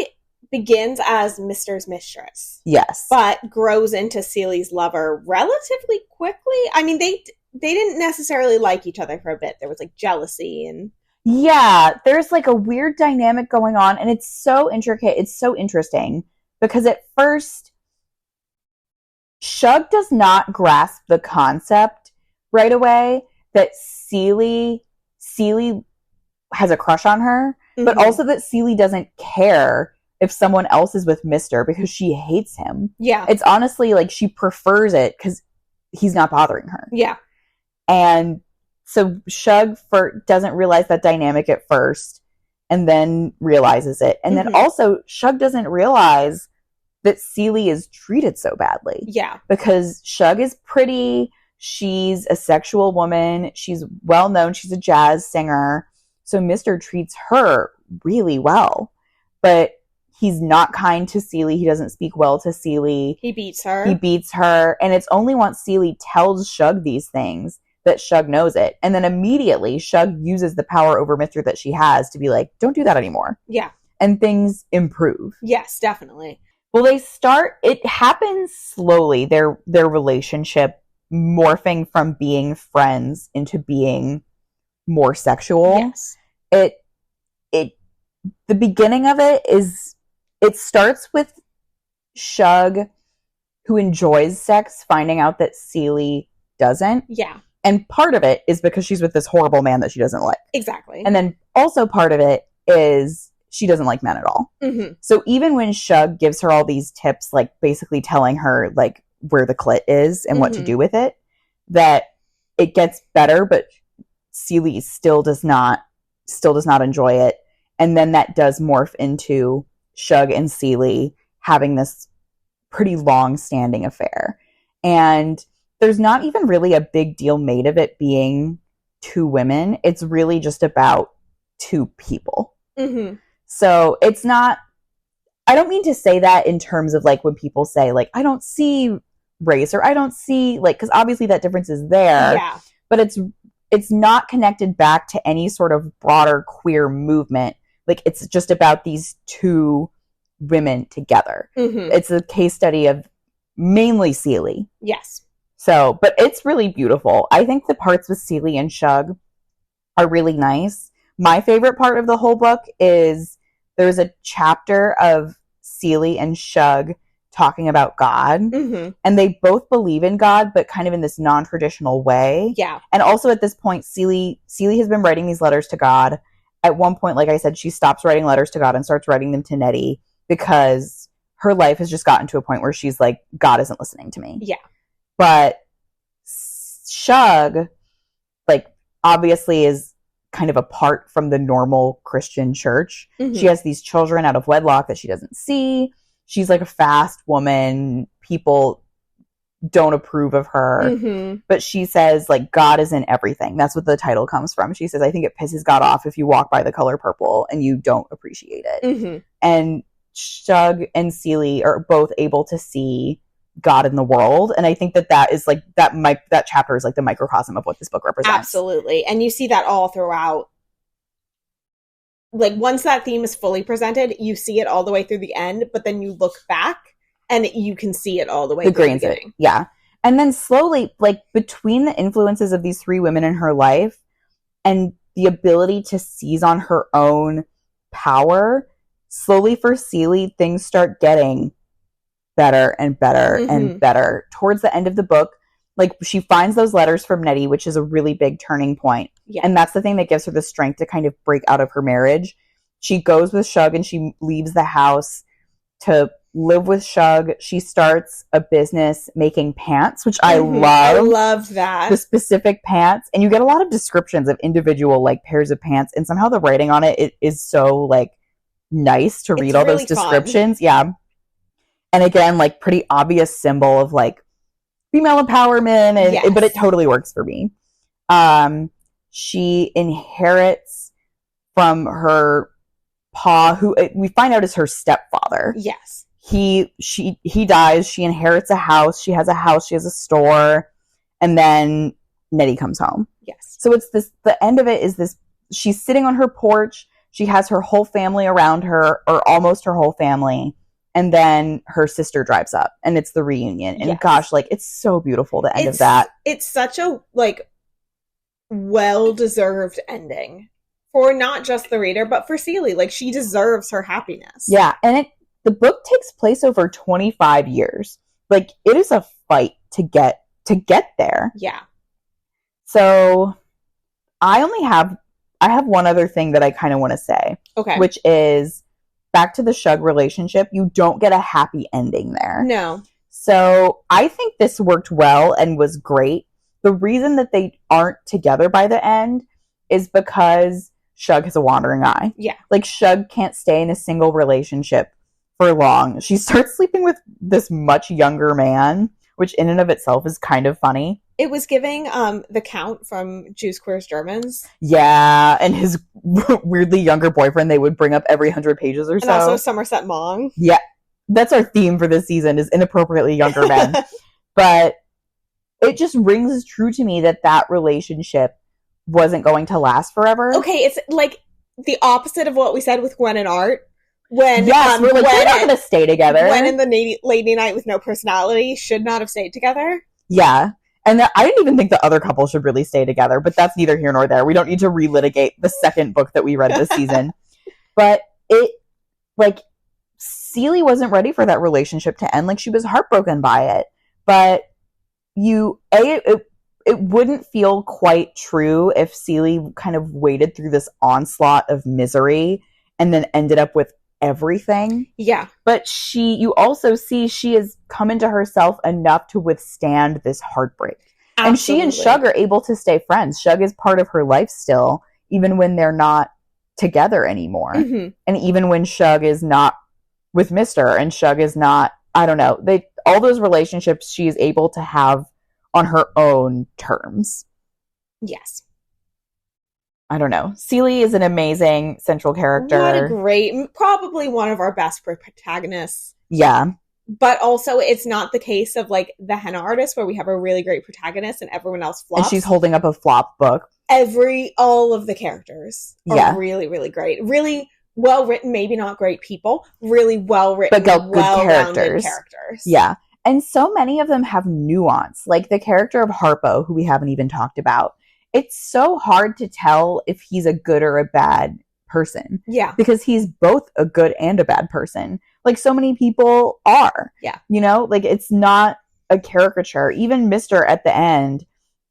S1: begins as Mister's mistress.
S2: Yes.
S1: But grows into Seely's lover relatively quickly. I mean, they didn't necessarily like each other for a bit. There was like jealousy and
S2: yeah, there's like a weird dynamic going on, and it's so intricate. It's so interesting because at first, Shug does not grasp the concept right away that Seely has a crush on her, but also that Seely doesn't care if someone else is with Mister because she hates him.
S1: Yeah.
S2: It's honestly like she prefers it because he's not bothering her.
S1: Yeah.
S2: And so Shug doesn't realize that dynamic at first and then realizes it. And then also Shug doesn't realize that Seely is treated so badly.
S1: Yeah.
S2: Because Shug is pretty. She's a sexual woman. She's well known. She's a jazz singer. So Mister treats her really well. But he's not kind to Seely. He doesn't speak well to Seely.
S1: He beats her.
S2: And it's only once Seely tells Shug these things that Shug knows it. And then immediately Shug uses the power over Mister that she has to be like, don't do that anymore.
S1: Yeah.
S2: And things improve.
S1: Yes, definitely.
S2: Well, it happens slowly, their relationship morphing from being friends into being more sexual.
S1: Yes.
S2: The beginning of it starts with Shug, who enjoys sex, finding out that Seely doesn't.
S1: Yeah.
S2: And part of it is because she's with this horrible man that she doesn't like.
S1: Exactly.
S2: And then also part of it is she doesn't like men at all.
S1: Mm-hmm.
S2: So even when Shug gives her all these tips, like basically telling her like where the clit is and what to do with it, that it gets better, but Seely still does not enjoy it. And then that does morph into Shug and Seely having this pretty long-standing affair. And there's not even really a big deal made of it being two women. It's really just about two people.
S1: Mm-hmm.
S2: So it's not, I don't mean to say that in terms of like when people say like, I don't see race or I don't see like, because obviously that difference is there.
S1: Yeah.
S2: But it's not connected back to any sort of broader queer movement. Like it's just about these two women together.
S1: Mm-hmm.
S2: It's a case study of mainly Seely.
S1: Yes.
S2: So, but it's really beautiful. I think the parts with Seely and Shug are really nice. My favorite part of the whole book is there's a chapter of Seely and Shug talking about God.
S1: Mm-hmm.
S2: And they both believe in God, but kind of in this non-traditional way.
S1: Yeah.
S2: And also at this point, Seely has been writing these letters to God. At one point, like I said, she stops writing letters to God and starts writing them to Nettie because her life has just gotten to a point where she's like, God isn't listening to me.
S1: Yeah.
S2: But Shug, like, obviously is kind of apart from the normal Christian church.
S1: Mm-hmm.
S2: She has these children out of wedlock that she doesn't see. She's like a fast woman. People don't approve of her.
S1: Mm-hmm.
S2: But she says, like, God is in everything. That's what the title comes from. She says, I think it pisses God off if you walk by the color purple and you don't appreciate it.
S1: Mm-hmm.
S2: And Shug and Seely are both able to see God in the world. And I think that is like, that chapter is like the microcosm of what this book represents.
S1: Absolutely. And you see that all throughout. Like, once that theme is fully presented, you see it all the way through the end, but then you look back and you can see it all the way through the beginning.
S2: Yeah. And then slowly, like, between the influences of these three women in her life and the ability to seize on her own power, slowly for Seely, things start getting better and better and better. Towards the end of the book, like, she finds those letters from Nettie, which is a really big turning point.
S1: Yeah.
S2: And that's the thing that gives her the strength to kind of break out of her marriage. She goes with Shug and she leaves the house to live with Shug. She starts a business making pants, which I love.
S1: I loved that.
S2: The specific pants. And you get a lot of descriptions of individual, like, pairs of pants. And somehow the writing on it is so, like, nice to read all
S1: really
S2: those descriptions. Fun. Yeah. And again, like, pretty obvious symbol of, like, female empowerment. And,
S1: yes.
S2: But it totally works for me. She inherits from her pa, who we find out is her stepfather.
S1: Yes.
S2: He dies. She inherits a house. She has a store. And then Nettie comes home.
S1: Yes.
S2: So it's this, the end of it is this, she's sitting on her porch. she has her whole family around her, or almost her whole family, and then her sister drives up, and it's the reunion. And
S1: Yes.
S2: gosh, like, it's so beautiful, the end of that.
S1: It's such a, like, well-deserved ending for not just the reader, but for Celie. Like, she deserves her happiness.
S2: Yeah, and the book takes place over 25 years. Like, it is a fight to get there.
S1: Yeah.
S2: So I have one other thing that I kind of want to say.
S1: Okay.
S2: Which is, back to the Shug relationship, you don't get a happy ending there.
S1: No.
S2: So I think this worked well and was great. The reason that they aren't together by the end is because Shug has a wandering eye.
S1: Yeah.
S2: Like, Shug can't stay in a single relationship for long. She starts sleeping with this much younger man, which in and of itself is kind of funny.
S1: It was giving the Count from Jews, Queers, Germans.
S2: Yeah, and his weirdly younger boyfriend they would bring up every 100 pages or so.
S1: And also Somerset Maugham.
S2: Yeah, that's our theme for this season, is inappropriately younger men. But it just rings true to me that relationship wasn't going to last forever.
S1: Okay, it's like the opposite of what we said with Gwen and Art. When
S2: yes, we're like, they're not going to stay together.
S1: Gwen and the lady knight with no personality should not have stayed together.
S2: Yeah. And I didn't even think the other couple should really stay together, but that's neither here nor there. We don't need to relitigate the second book that we read this season. But Celie wasn't ready for that relationship to end. Like, she was heartbroken by it. But it wouldn't feel quite true if Celie kind of waded through this onslaught of misery and then ended up with everything.
S1: Yeah.
S2: But you also see she has come into herself enough to withstand this heartbreak. Absolutely. And she and Shug are able to stay friends. Shug is part of her life still, even when they're not together anymore.
S1: Mm-hmm.
S2: And even when Shug is not with Mister and Shug is not, I don't know, all those relationships she is able to have on her own terms.
S1: Yes.
S2: I don't know. Celie is an amazing central character.
S1: What a great, probably one of our best protagonists.
S2: Yeah.
S1: But also, it's not the case of, like, the Henna Artist, where we have a really great protagonist and everyone else flops.
S2: And she's holding up a flop book.
S1: All of the characters are really, really great. Really well written, maybe not great people. Really well written,
S2: but good
S1: characters.
S2: Yeah. And so many of them have nuance. Like the character of Harpo, who we haven't even talked about. It's so hard to tell if he's a good or a bad person.
S1: Yeah.
S2: Because he's both a good and a bad person. Like so many people are.
S1: Yeah.
S2: You know, like it's not a caricature. Even Mister at the end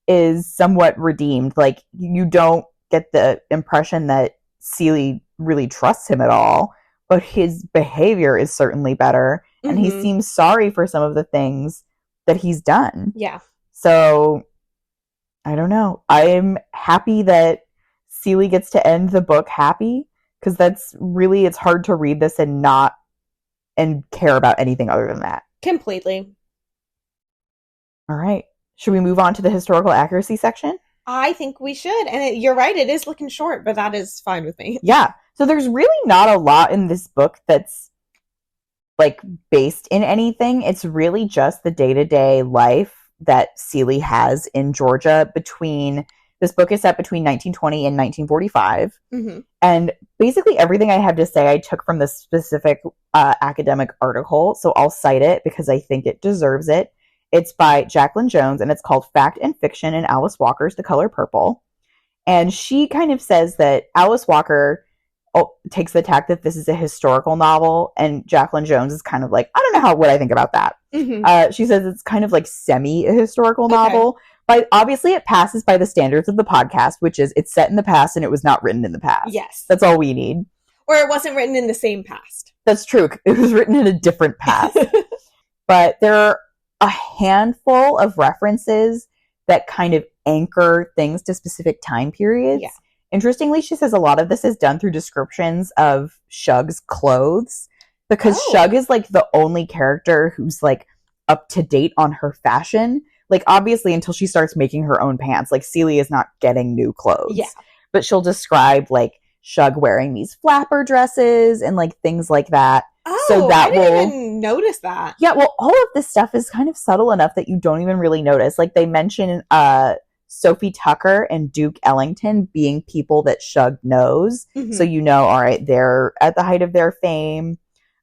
S2: is somewhat redeemed. Like you don't get the impression that Celie really trusts him at all, but his behavior is certainly better. And he seems sorry for some of the things that he's done.
S1: Yeah.
S2: So I don't know. I'm happy that Celie gets to end the book happy, because that's really, it's hard to read this and not and care about anything other than that.
S1: Completely.
S2: All right. Should we move on to the historical accuracy section?
S1: I think we should. And you're right, it is looking short, but that is fine with me.
S2: Yeah. So there's really not a lot in this book that's like based in anything. It's really just the day-to-day life that Celie has in Georgia this book is set between 1920 and 1945.
S1: Mm-hmm.
S2: And basically everything I have to say I took from this specific academic article. So I'll cite it because I think it deserves it. It's by Jacqueline Jones, and it's called Fact and Fiction in Alice Walker's The Color Purple. And she kind of says that Alice Walker takes the tack that this is a historical novel, and Jacqueline Jones is kind of like, I don't know what I think about that.
S1: Mm-hmm.
S2: She says it's kind of like semi-historical novel, but obviously it passes by the standards of the podcast, which is it's set in the past and it was not written in the past.
S1: Yes.
S2: That's all we need.
S1: Or it wasn't written in the same past.
S2: That's true. It was written in a different past. But there are a handful of references that kind of anchor things to specific time periods.
S1: Yeah.
S2: Interestingly, she says a lot of this is done through descriptions of Shug's clothes, because Shug is like the only character who's like up to date on her fashion. Like obviously until she starts making her own pants, like Celie is not getting new clothes.
S1: Yeah.
S2: But she'll describe like Shug wearing these flapper dresses and like things like that.
S1: Oh,
S2: so that
S1: I didn't even notice that.
S2: Yeah, well, all of this stuff is kind of subtle enough that you don't even really notice. Like they mention Sophie Tucker and Duke Ellington being people that Shug knows.
S1: Mhm.
S2: So you know, all right, they're at the height of their fame.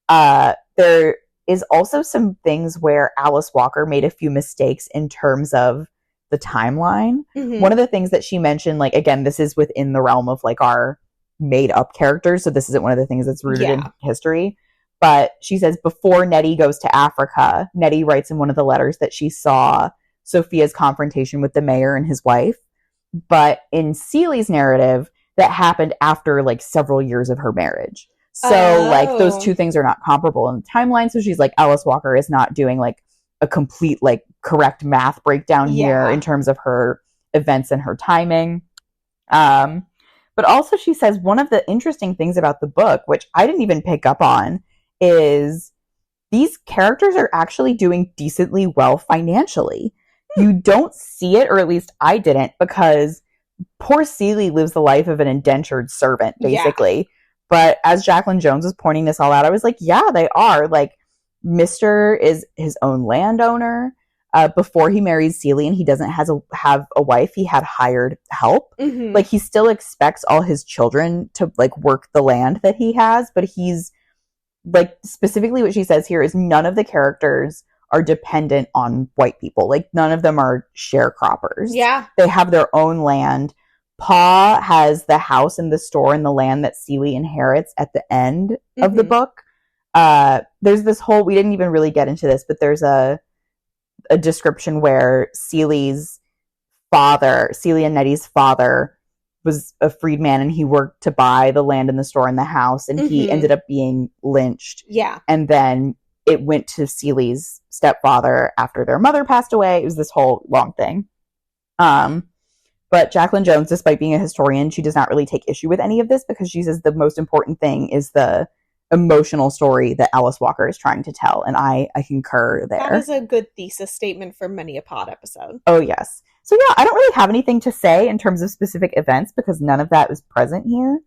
S2: There is also some things where Alice Walker made a few mistakes in terms of the timeline.
S1: Mhm.
S2: One of the things that she mentioned, like, again, this is within the realm of like our made up characters, so this isn't one of the things that's rooted in history. But she says before Nettie goes to Africa, Nettie writes in one of the letters that she saw Sophia's confrontation with the mayor and his wife. But in Celie's narrative, that happened after like several years of her marriage. So like those two things are not comparable in the timeline. So she's like, Alice Walker is not doing like a complete like correct math breakdown here in terms of her events and her timing. But also she says one of the interesting things about the book, which I didn't even pick up on, is these characters are actually doing decently well financially. You don't see it, or at least I didn't, because poor Celie lives the life of an indentured servant, basically. Yeah. But as Jacqueline Jones was pointing this all out, I was like, yeah, they are. Like, Mr. is his own landowner. Before he marries Celie and he doesn't have a wife, he had hired help. Mm-hmm. Like, he still expects all his children to, like, work the land that he has. But he's, like, specifically what she says here is none of the characters are dependent on white people. Like, none of them are sharecroppers. Yeah. They have their own land. Pa has the house and the store and the land that Celie inherits at the end of the book. There's this whole, we didn't even really get into this, but there's a description where Celie and Nettie's father was a freedman and he worked to buy the land and the store and the house, and he ended up being lynched. Yeah. And then it went to Celie's stepfather after their mother passed away. It was this whole long thing. But Jacqueline Jones, despite being a historian, she does not really take issue with any of this because she says the most important thing is the emotional story that Alice Walker is trying to tell. And I concur there.
S1: That is a good thesis statement for many a pod episode.
S2: Oh, yes. So, yeah, I don't really have anything to say in terms of specific events because none of that is present here.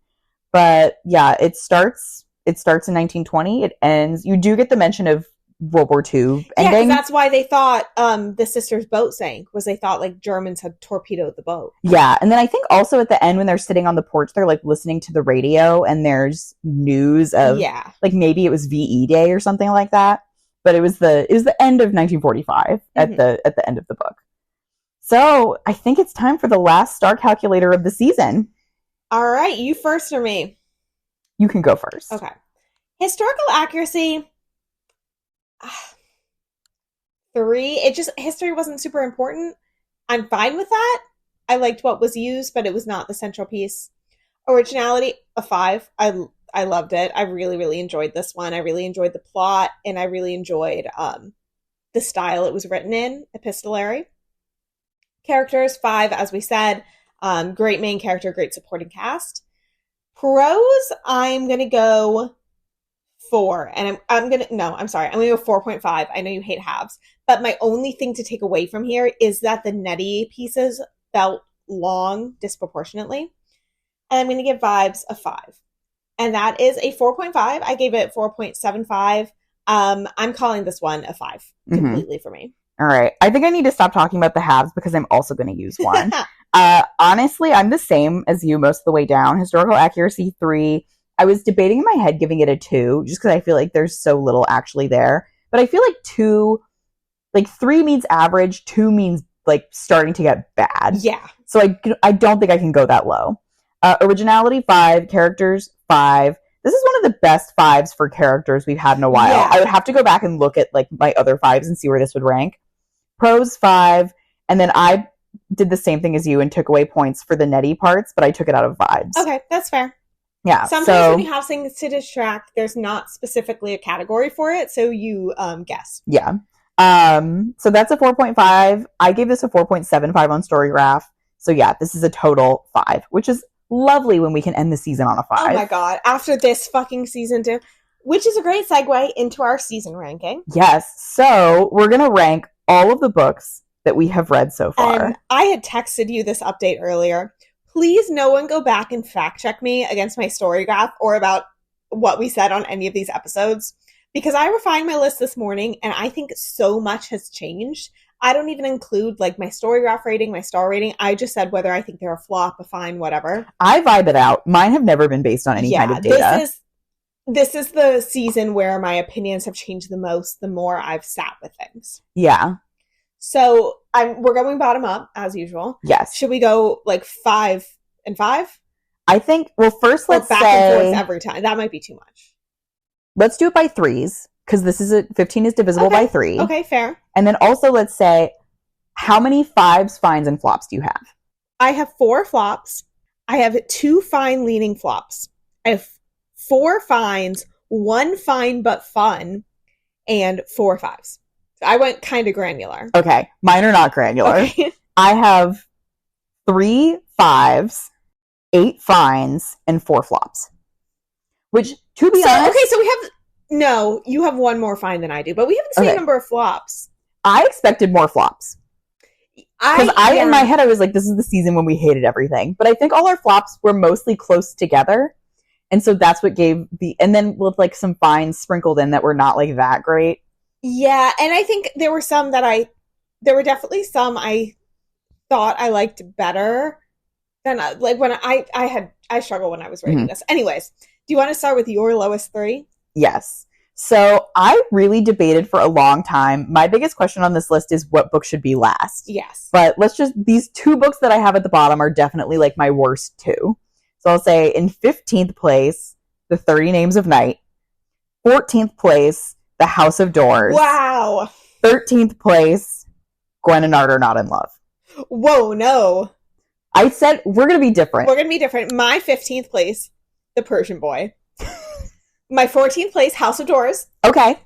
S2: But, yeah, it starts in 1920. It ends. You do get the mention of World War II ending.
S1: Yeah, that's why they thought the sisters' boat sank, was they thought like Germans had torpedoed the boat.
S2: Yeah, and then I think also at the end when they're sitting on the porch, they're like listening to the radio and there's news of like maybe it was VE Day or something like that. But it was the end of 1945 at the end of the book. So I think it's time for the last star calculator of the season.
S1: All right, you first or me?
S2: You can go first.
S1: Okay. Historical accuracy. 3. History wasn't super important. I'm fine with that. I liked what was used, but it was not the central piece. Originality, a 5. I loved it. I really, really enjoyed this one. I really enjoyed the plot, and I really enjoyed the style it was written in, epistolary. Characters, 5, as we said. Great main character, great supporting cast. Prose, I'm going to go 4, and I'm gonna go 4.5. I know you hate halves, but my only thing to take away from here is that the Nettie pieces felt long disproportionately, and I'm gonna give Vibes a 5, and that is a 4.5. I gave it 4.75. I'm calling this one a 5 completely for me.
S2: All right, I think I need to stop talking about the halves because I'm also going to use one. Honestly, I'm the same as you most of the way down. Historical accuracy 3. I was debating in my head giving it a 2 just because I feel like there's so little actually there. But I feel like 3 means average, 2 means like starting to get bad. Yeah. So I don't think I can go that low. Originality 5, characters 5. This is one of the best 5s for characters we've had in a while. Yeah. I would have to go back and look at like my other 5s and see where this would rank. Prose 5, and then I did the same thing as you and took away points for the Nettie parts, but I took it out of Vibes.
S1: Okay, that's fair.
S2: Yeah.
S1: Sometimes when you have things to distract, there's not specifically a category for it, so you guess.
S2: Yeah. So that's a 4.5. I gave this a 4.75 on Storygraph. So yeah, this is a total 5, which is lovely when we can end the season on a 5.
S1: Oh my god, after this fucking season 2, which is a great segue into our season ranking.
S2: Yes. So we're going to rank all of the books that we have read so far.
S1: And I had texted you this update earlier. Please no one go back and fact check me against my Storygraph or about what we said on any of these episodes, because I refined my list this morning and I think so much has changed. I don't even include like my story graph rating, my star rating. I just said whether I think they're a flop, a fine, whatever.
S2: I vibe it out. Mine have never been based on any kind of data.
S1: This is the season where my opinions have changed the most, the more I've sat with things.
S2: Yeah.
S1: So we're going bottom up, as usual.
S2: Yes.
S1: Should we go like 5 and 5?
S2: I think, well, first let's
S1: back
S2: say...
S1: and forth every time. That might be too much.
S2: Let's do it by 3s, because 15 is divisible by 3.
S1: Okay, fair.
S2: And then also let's say, how many 5s, fines, and flops do you have?
S1: I have 4 flops. I have 2 fine leaning flops. I have 4 fines, 1 fine but fun, and 4 5s. So I went kind of granular.
S2: Okay, mine are not granular.
S1: Okay.
S2: I have 3 5s, 8 fines, and 4 flops. Which, to be honest...
S1: Okay, so we have... No, you have 1 more fine than I do, but we have the same number of flops.
S2: I expected more flops. Because in my head, I was like, this is the season when we hated everything. But I think all our flops were mostly close together. And so that's what gave the... And then with like some fines sprinkled in that were not like that great.
S1: Yeah, and I think there were some that there were definitely some I thought I liked better than like when I struggled when I was rating this. Anyways, do you want to start with your lowest 3?
S2: Yes. So I really debated for a long time. My biggest question on this list is what book should be last.
S1: Yes.
S2: But these 2 books that I have at the bottom are definitely like my worst 2. So I'll say in 15th place, The 30 Names of Night. 14th place, The House of Doors.
S1: Wow.
S2: 13th place, Gwen and Art Are Not in Love.
S1: Whoa, no.
S2: I said we're going to be different.
S1: We're going to be different. My 15th place, The Persian Boy. My 14th place, House of Doors.
S2: Okay.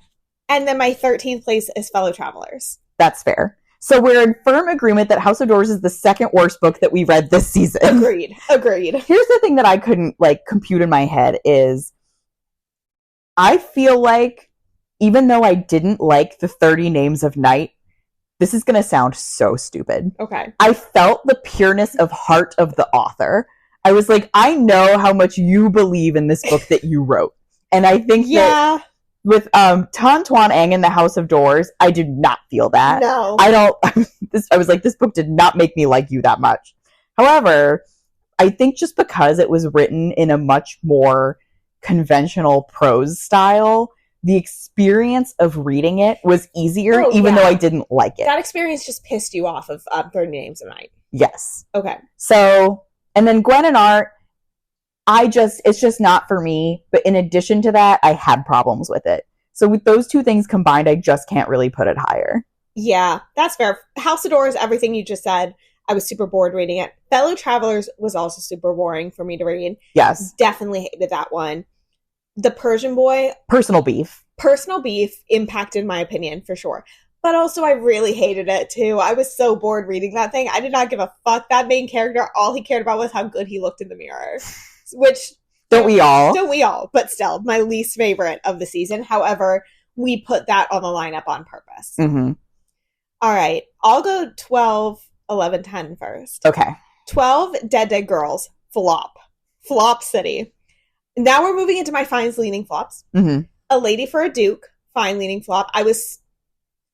S1: And then my 13th place is Fellow Travelers.
S2: That's fair. So we're in firm agreement that House of Doors is the second worst book that we read this season.
S1: Agreed.
S2: Here's the thing that I couldn't like compute in my head is I feel like even though I didn't like The 30 Names of Night, this is going to sound so stupid.
S1: Okay.
S2: I felt the pureness of heart of the author. I was like, I know how much you believe in this book that you wrote. And I think that with Tan Tuan Ang in The House of Doors, I did not feel that.
S1: No.
S2: I was like, this book did not make me like you that much. However, I think just because it was written in a much more conventional prose style, the experience of reading it was easier, even though I didn't like it.
S1: That experience just pissed you off of 30 Names of Night.
S2: Yes.
S1: Okay.
S2: So, and then Gwen and Art, it's just not for me. But in addition to that, I had problems with it. So with those 2 things combined, I just can't really put it higher.
S1: Yeah, that's fair. House of Doors, everything you just said, I was super bored reading it. Fellow Travelers was also super boring for me to read.
S2: Yes.
S1: Definitely hated that one. The Persian Boy.
S2: Personal beef
S1: impacted my opinion for sure. But also I really hated it too. I was so bored reading that thing. I did not give a fuck. That main character, all he cared about was how good he looked in the mirror. Which...
S2: Don't we all?
S1: But still, my least favorite of the season. However, we put that on the lineup on purpose.
S2: Mm-hmm.
S1: All right. I'll go 12, 11, 10 first.
S2: Okay.
S1: 12, Dead Girls. Flop. Flop City. Now we're moving into my fines leaning flops.
S2: Mm-hmm.
S1: A Lady for a Duke. Fine leaning flop. I was,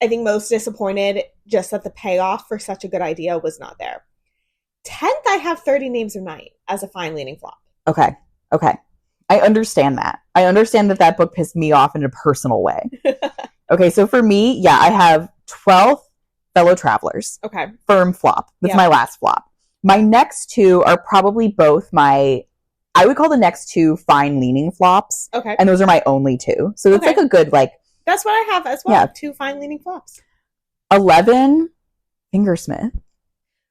S1: I think, most disappointed just that the payoff for such a good idea was not there. 10th, I have 30 Names of Night as a fine leaning flop.
S2: Okay. I understand that. I understand that book pissed me off in a personal way. Okay, so for me, I have 12 Fellow Travelers.
S1: Okay.
S2: Firm flop. That's my last flop. My next 2 are probably both I would call the next 2 fine leaning flops.
S1: Okay.
S2: And those are my only 2. So it's like a good,
S1: That's what I have as well. Yeah. 2 fine leaning flops.
S2: 11, Fingersmith.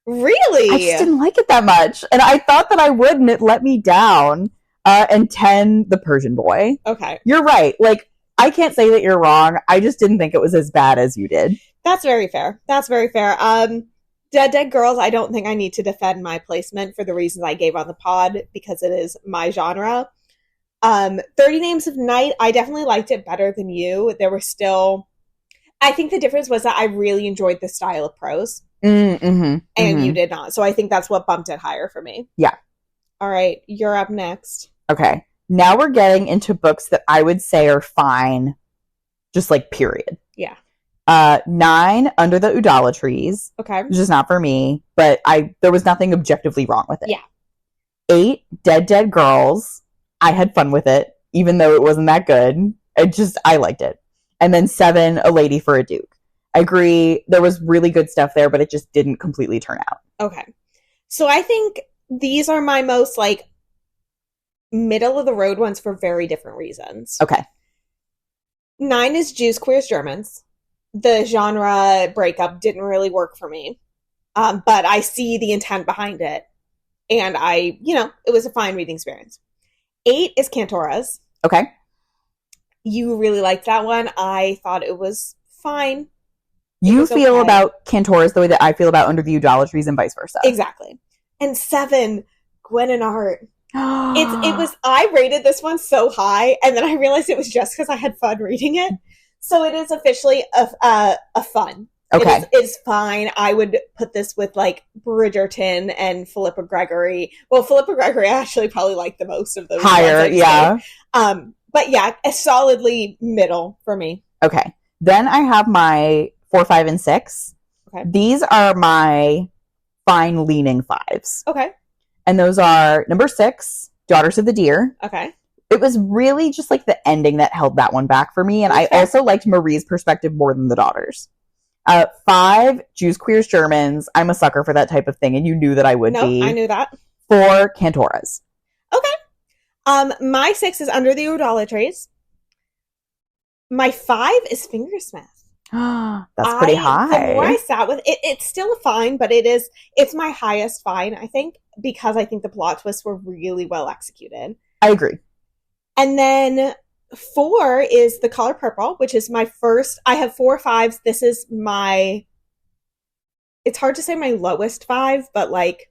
S1: Really?
S2: I just didn't like it that much. And I thought that I would, and it let me down. And 10, The Persian Boy.
S1: Okay.
S2: You're right. I can't say that you're wrong. I just didn't think it was as bad as you did.
S1: That's very fair. Dead Girls, I don't think I need to defend my placement for the reasons I gave on the pod, because it is my genre. 30 Names of Night, I definitely liked it better than you. There were still... I think the difference was that I really enjoyed the style of prose. And you did not. So I think that's what bumped it higher for me.
S2: Yeah.
S1: All right, you're up next.
S2: Okay. Now we're getting into books that I would say are fine, just period.
S1: Yeah.
S2: 9, Under the Udala Trees.
S1: Okay.
S2: It's just not for me, but there was nothing objectively wrong with it.
S1: Yeah.
S2: 8, Dead Dead Girls. I had fun with it, even though it wasn't that good. I liked it. And then 7, A Lady for a Duke. I agree, there was really good stuff there, but it just didn't completely turn out.
S1: Okay. So I think these are my most, like, middle of the road ones for very different reasons.
S2: Okay.
S1: 9 is Jews, Queers, Germans. The genre breakup didn't really work for me. But I see the intent behind it. And it was a fine reading experience. 8 is Cantoras.
S2: Okay.
S1: You really liked that one. I thought it was fine.
S2: You feel about Cantoras the way that I feel about Under the Udala Trees and vice versa.
S1: Exactly. And 7, Gwen and Art. I rated this one so high, and then I realized it was just because I had fun reading it. So it is officially a fun.
S2: Okay.
S1: It's fine. I would put this with, like, Bridgerton and Philippa Gregory. Well, Philippa Gregory I actually probably like the most of those.
S2: Higher, yeah.
S1: But yeah, a solidly middle for me.
S2: Okay. Then I have my 4, 5, and 6.
S1: Okay.
S2: These are my fine leaning 5s.
S1: Okay.
S2: And those are number 6, Daughters of the Deer.
S1: Okay.
S2: It was really just like the ending that held that one back for me. And I also liked Marie's perspective more than the daughters. 5, Jews, Queers, Germans. I'm a sucker for that type of thing, and you knew that I would be.
S1: I knew that.
S2: 4, Cantoras.
S1: Okay. My 6 is Under the Udala Trees. My 5 is Fingersmith.
S2: That's pretty high.
S1: The more I sat with it, it's still a fine, but it's my highest fine, I think, because I think the plot twists were really well executed.
S2: I agree.
S1: And then 4 is The Color Purple, which is my first. I have 4 5s. This is it's hard to say my lowest 5, but like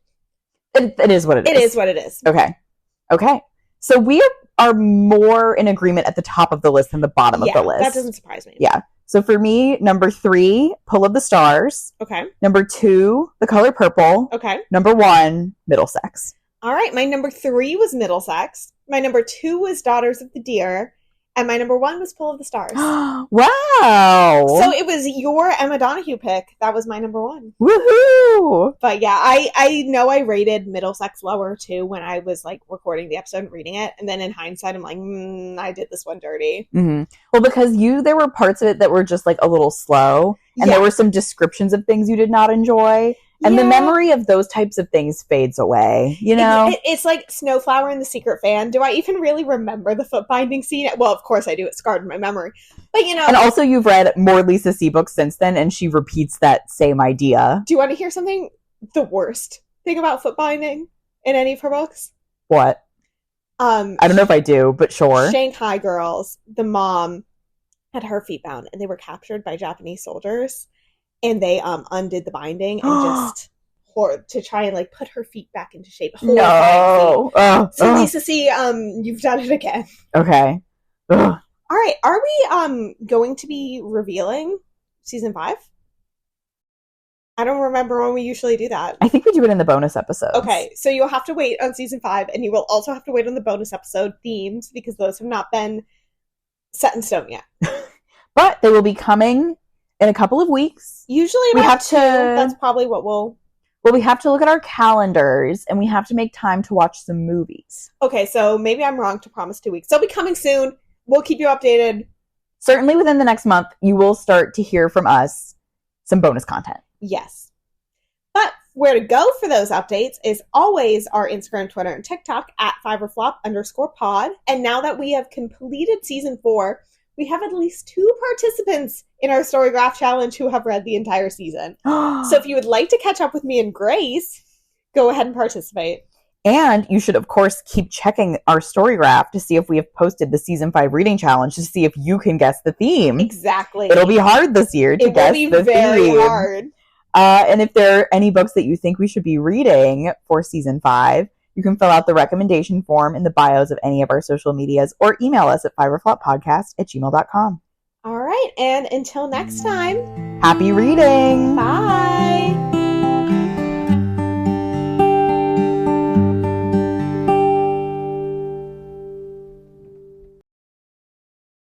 S2: it is what it is.
S1: It is what it is.
S2: Okay. So we are more in agreement at the top of the list than the bottom of the list.
S1: That doesn't surprise me.
S2: Yeah. So for me, number 3, Pull of the Stars.
S1: Okay.
S2: Number 2, The Color Purple.
S1: Okay.
S2: Number 1, Middlesex.
S1: All right. My number 3 was Middlesex. My number 2 was Daughters of the Deer. And my number 1 was Pull of the Stars.
S2: Wow.
S1: So it was your Emma Donahue pick. That was my number 1.
S2: Woohoo!
S1: But yeah, I know I rated Middlesex lower too when I was like recording the episode and reading it. And then in hindsight, I'm like, I did this one dirty.
S2: Mm-hmm. Well, because there were parts of it that were just like a little slow. And there were some descriptions of things you did not enjoy. And the memory of those types of things fades away, you know?
S1: It's like Snowflower and the Secret Fan. Do I even really remember the foot binding scene? Well, of course I do. It's scarred in my memory. But,
S2: And also you've read more Lisa C books since then, and she repeats that same idea.
S1: Do you want to hear something? The worst thing about foot binding in any of her books?
S2: What? I don't know if I do, but sure.
S1: Shanghai Girls, the mom had her feet bound, and they were captured by Japanese soldiers. And they undid the binding and just to try and like put her feet back into shape.
S2: No.
S1: So Lisa C, you've done it again.
S2: Okay.
S1: All right. Are we going to be revealing season 5? I don't remember when we usually do that.
S2: I think we do it in the bonus episodes.
S1: Okay, so you'll have to wait on season 5, and you will also have to wait on the bonus episode themes because those have not been set in stone yet.
S2: But they will be coming in a couple of weeks.
S1: Usually
S2: we have to.
S1: That's probably what we'll.
S2: Well, we have to look at our calendars, and we have to make time to watch some movies.
S1: Okay, so maybe I'm wrong to promise 2 weeks. They'll be coming soon. We'll keep you updated.
S2: Certainly within the next month, you will start to hear from us some bonus content.
S1: Yes. But where to go for those updates is always our Instagram, Twitter, and TikTok at @5erflop_pod. And now that we have completed season 4, we have at least 2 participants in our Storygraph Challenge who have read the entire season. So if you would like to catch up with me and Grace, go ahead and participate.
S2: And you should, of course, keep checking our Storygraph to see if we have posted the Season 5 reading challenge to see if you can guess the theme.
S1: Exactly.
S2: It'll be hard this year to guess the theme. It will be very
S1: hard.
S2: And if there are any books that you think we should be reading for Season 5, you can fill out the recommendation form in the bios of any of our social medias or email us at fiverfloppodcast@gmail.com.
S1: All right. And until next time,
S2: happy reading.
S1: Bye.